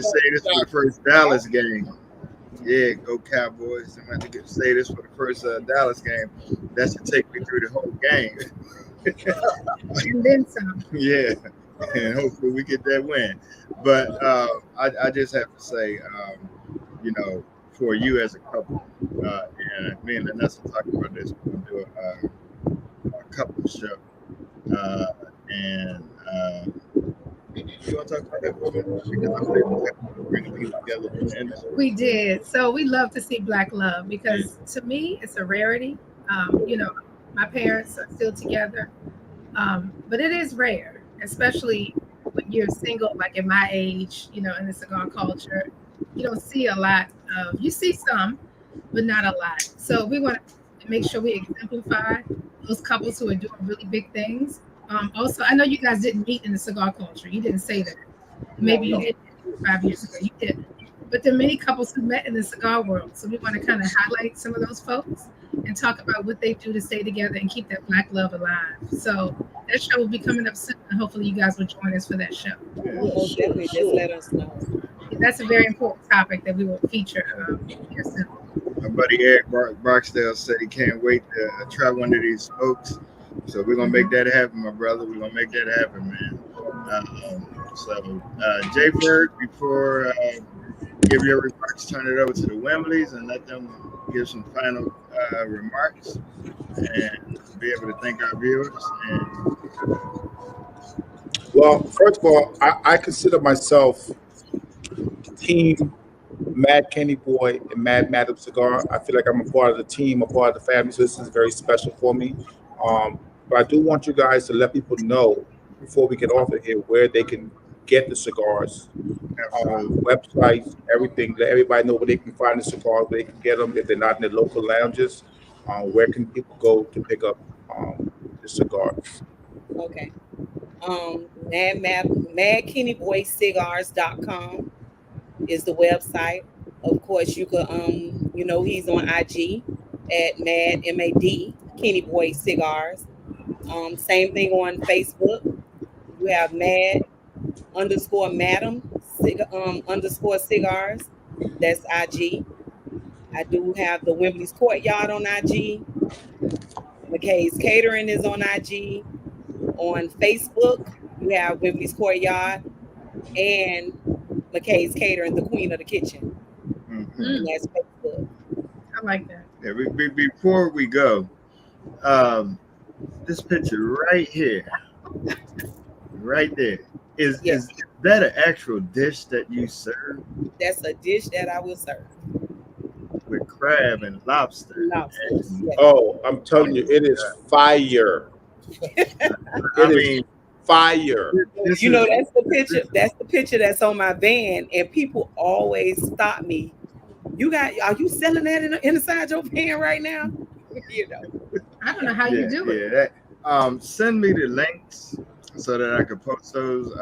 say this for the first Dallas game. Yeah, go Cowboys. I'm going to say this for the first Dallas game. That should take me through the whole game. And then some. Yeah, and hopefully we get that win. But I just have to say, you know, for you as a couple, and me and Lenessa talked about this, we're going to do a couple show. And you want to talk about that for a minute? We did. So we love to see Black love, because to me it's a rarity. You know, my parents are still together, but it is rare, especially when you're single, like at my age, you know, in the cigar culture. You don't see a lot of, you see some, but not a lot. So we want to make sure we exemplify those couples who are doing really big things. Also, I know you guys didn't meet in the cigar culture. You didn't say that. Maybe you did 5 years ago. You did. But there are many couples who met in the cigar world. So we want to kind of highlight some of those folks and talk about what they do to stay together and keep that Black love alive. So that show will be coming up soon, and hopefully you guys will join us for that show. Definitely, just let us know. That's a very important topic that we will feature here soon. My buddy Eric Barksdale said he can't wait to try one of these smokes. So we're going to make that happen, my brother. We're going to make that happen, man. Jay Ferg, before give your remarks, turn it over to the Wimbleys and let them give some final remarks and be able to thank our viewers. Well, first of all, I consider myself Team Madkennyboy and Madmadam Cigar. I feel like I'm a part of the team, a part of the family, so this is very special for me. But I do want you guys to let people know before we get off of here where they can get the cigars. Websites, everything. Let everybody know where they can find the cigars, where they can get them if they're not in the local lounges. Where can people go to pick up the cigars? Okay. Madkennyboycigars.com is the website. Of course, you could he's on IG at MAD Kenny Boy Cigars. Same thing on Facebook. You have Mad_Madam _cigars. That's IG. I do have the Wimbley Courtyard on IG. McKay's Catering is on IG. On Facebook, you have Wimbley's Courtyard and McKay's Catering, the Queen of the Kitchen. And that's Facebook. I like that. Yeah, before we go, this picture right here, right there, is that an actual dish that you serve? That's a dish that I will serve. With crab and lobster. Lobsters, yes. Oh, I'm telling you, it is fire. Fire. That's the picture. That's the picture that's on my van, and people always stop me. Are you selling that inside your van right now? I don't know how you do it. Send me the links so that I can post those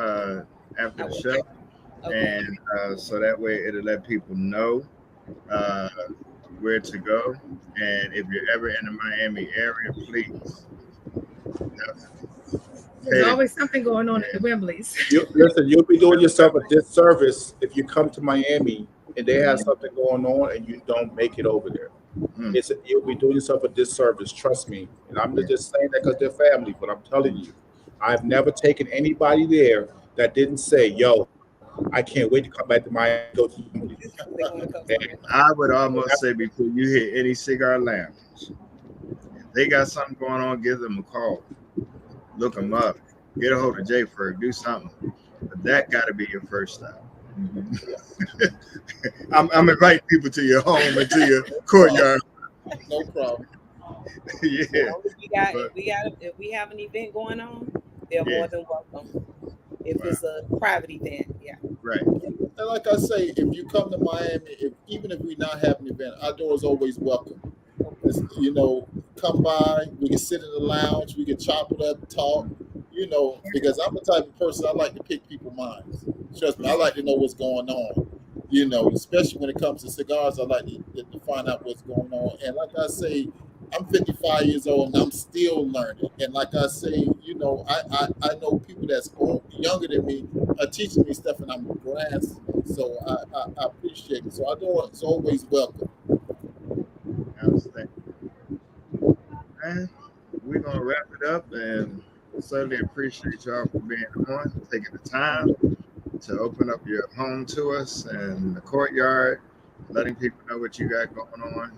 after the show, and so that way it'll let people know where to go. And if you're ever in the Miami area, please. There's always something going on at the Wimbleys. Listen, you'll be doing yourself a disservice if you come to Miami and they have something going on and you don't make it over there. You'll be doing yourself a disservice, trust me. And I'm not just saying that because they're family, but I'm telling you, I've never taken anybody there that didn't say, yo, I can't wait to come back to Miami. Go to I would almost say before you hit any cigar lounge, if they got something going on, give them a call. Look them up. Get a hold of Ferg. Do something. But that got to be your first stop. I'm inviting people to your home and to your courtyard. No problem. Yeah. If we have an event going on, they're more than welcome. If it's a private event, Right. And like I say, if you come to Miami, even if we not have an event, our door is always welcome. Come by, we can sit in the lounge, we can chop it up, talk, because I'm the type of person, I like to pick people's minds. Trust me, I like to know what's going on, especially when it comes to cigars, I like to find out what's going on. And like I say, I'm 55 years old and I'm still learning. And like I say, I know people that's younger than me are teaching me stuff and I'm grasping. So I appreciate it. So I know it's always welcome. Man, we're going to wrap it up and certainly appreciate y'all for being on, taking the time to open up your home to us and the courtyard, letting people know what you got going on.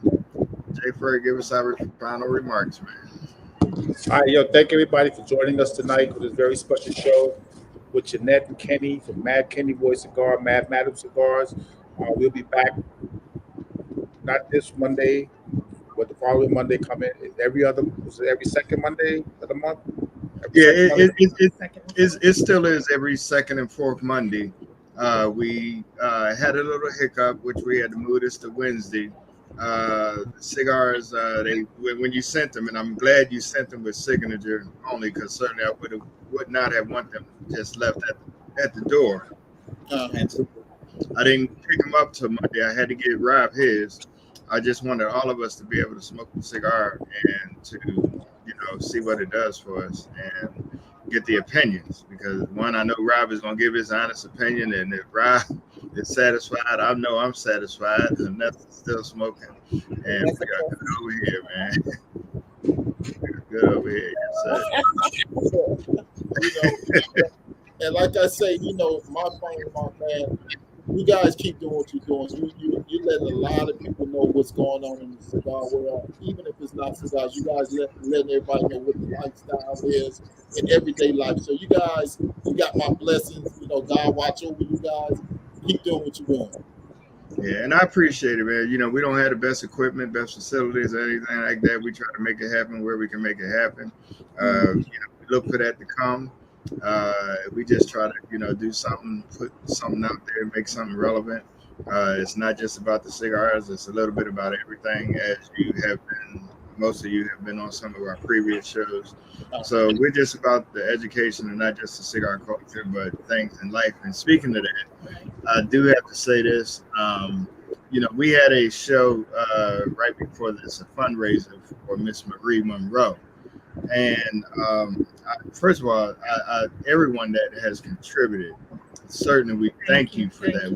Ferg, give us our final remarks, man. All right, thank everybody for joining us tonight for this very special show with Jeannette and Kenny from Maddkennyboy Cigar, Madmadam Cigars. We'll be back not this Monday, but the following Monday coming. Every second Monday of the month? It still is every second and fourth Monday. We had a little hiccup, which we had to move this to Wednesday. The cigars, when you sent them, and I'm glad you sent them with signature only, because certainly I would not have want them just left at the door. And so I didn't pick them up till Monday. I had to get Rob his. I just wanted all of us to be able to smoke the cigar and to, see what it does for us and get the opinions. Because one, I know Rob is going to give his honest opinion, and if Rob is satisfied, I know I'm satisfied, and that's still smoking. And we got good over here, man. Good over here. And like I say, my man, you guys keep doing what you're doing. You let a lot of people know what's going on in the cigar world, even if it's not cigars. You guys letting everybody know what the lifestyle is in everyday life. So you guys, you got my blessings. God watch over you guys. Keep doing what you're doing. Yeah, and I appreciate it, man. We don't have the best equipment, best facilities, or anything like that. We try to make it happen where we can make it happen. We look for that to come. We just try to, do something, put something out there, make something relevant. It's not just about the cigars; it's a little bit about everything. As you have been, most of you have been on some of our previous shows. So we're just about the education and not just the cigar culture, but things in life. And speaking of that, I do have to say this. We had a show right before this, a fundraiser for Miss Marie Monroe. And first of all, everyone that has contributed, certainly we thank you for that.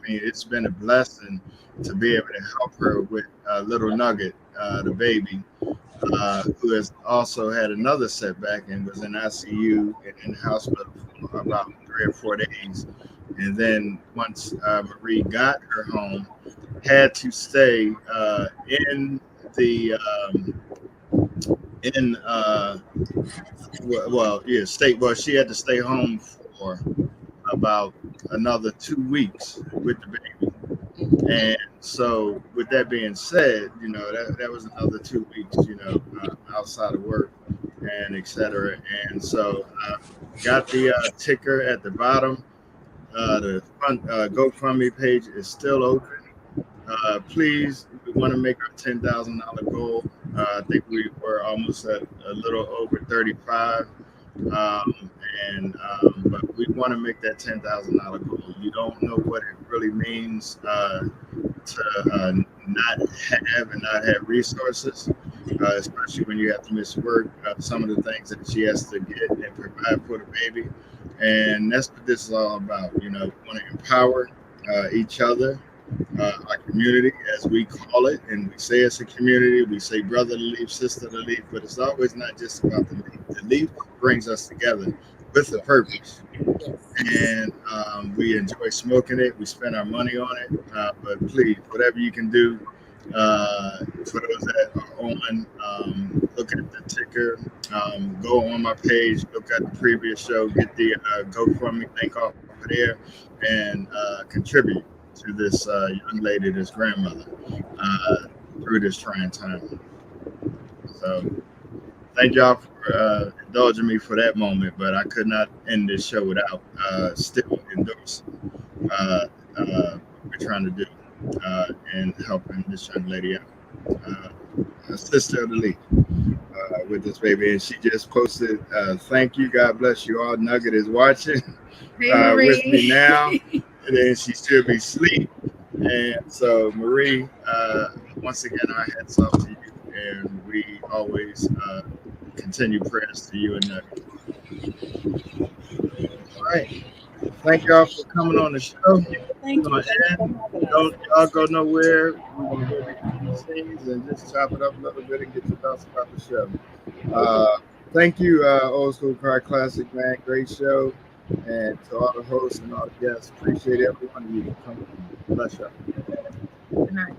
It's been a blessing to be able to help her with little Nugget, the baby, who has also had another setback and was in ICU and in the hospital for about 3 or 4 days. And then once Marie got her home, had to stay in the state. Well, she had to stay home for about another 2 weeks with the baby. And so, with that being said, that was another 2 weeks, outside of work and etc. And so, got the ticker at the bottom. The GoFundMe page is still open. Please, we want to make our $10,000 goal. I think we were almost at a little over 35. But we want to make that $10,000 goal. You don't know what it really means to not have and not have resources, especially when you have to miss work. Some of the things that she has to get and provide for the baby, and that's what this is all about. We want to empower each other, our community, as we call it, and we say it's a community. We say brother to leaf, sister to leaf, but it's always not just about the leaf. The leaf brings us together with a purpose, and we enjoy smoking it. We spend our money on it, but please, whatever you can do for those that are on, look at the ticker, go on my page, look at the previous show, get the GoFundMe link off of there, and contribute to this young lady, this grandmother, through this trying time. So thank y'all for indulging me for that moment, but I could not end this show without still endorsing what we're trying to do and helping this young lady out. A sister of the league with this baby, and she just posted, thank you, God bless you all. Nugget is watching with me now, and then she should be asleep. And so, Marie, once again, our hats off to you, and we always continue prayers to you and Nugget. All right. Thank y'all for coming on the show. Thank you. Don't y'all go nowhere. We're going to go behind the scenes and just chop it up a little bit and get your thoughts about the show. Thank you, Old School Car Classic, man. Great show. And to all the hosts and all the guests, appreciate every one of you for coming. Bless y'all. Good night.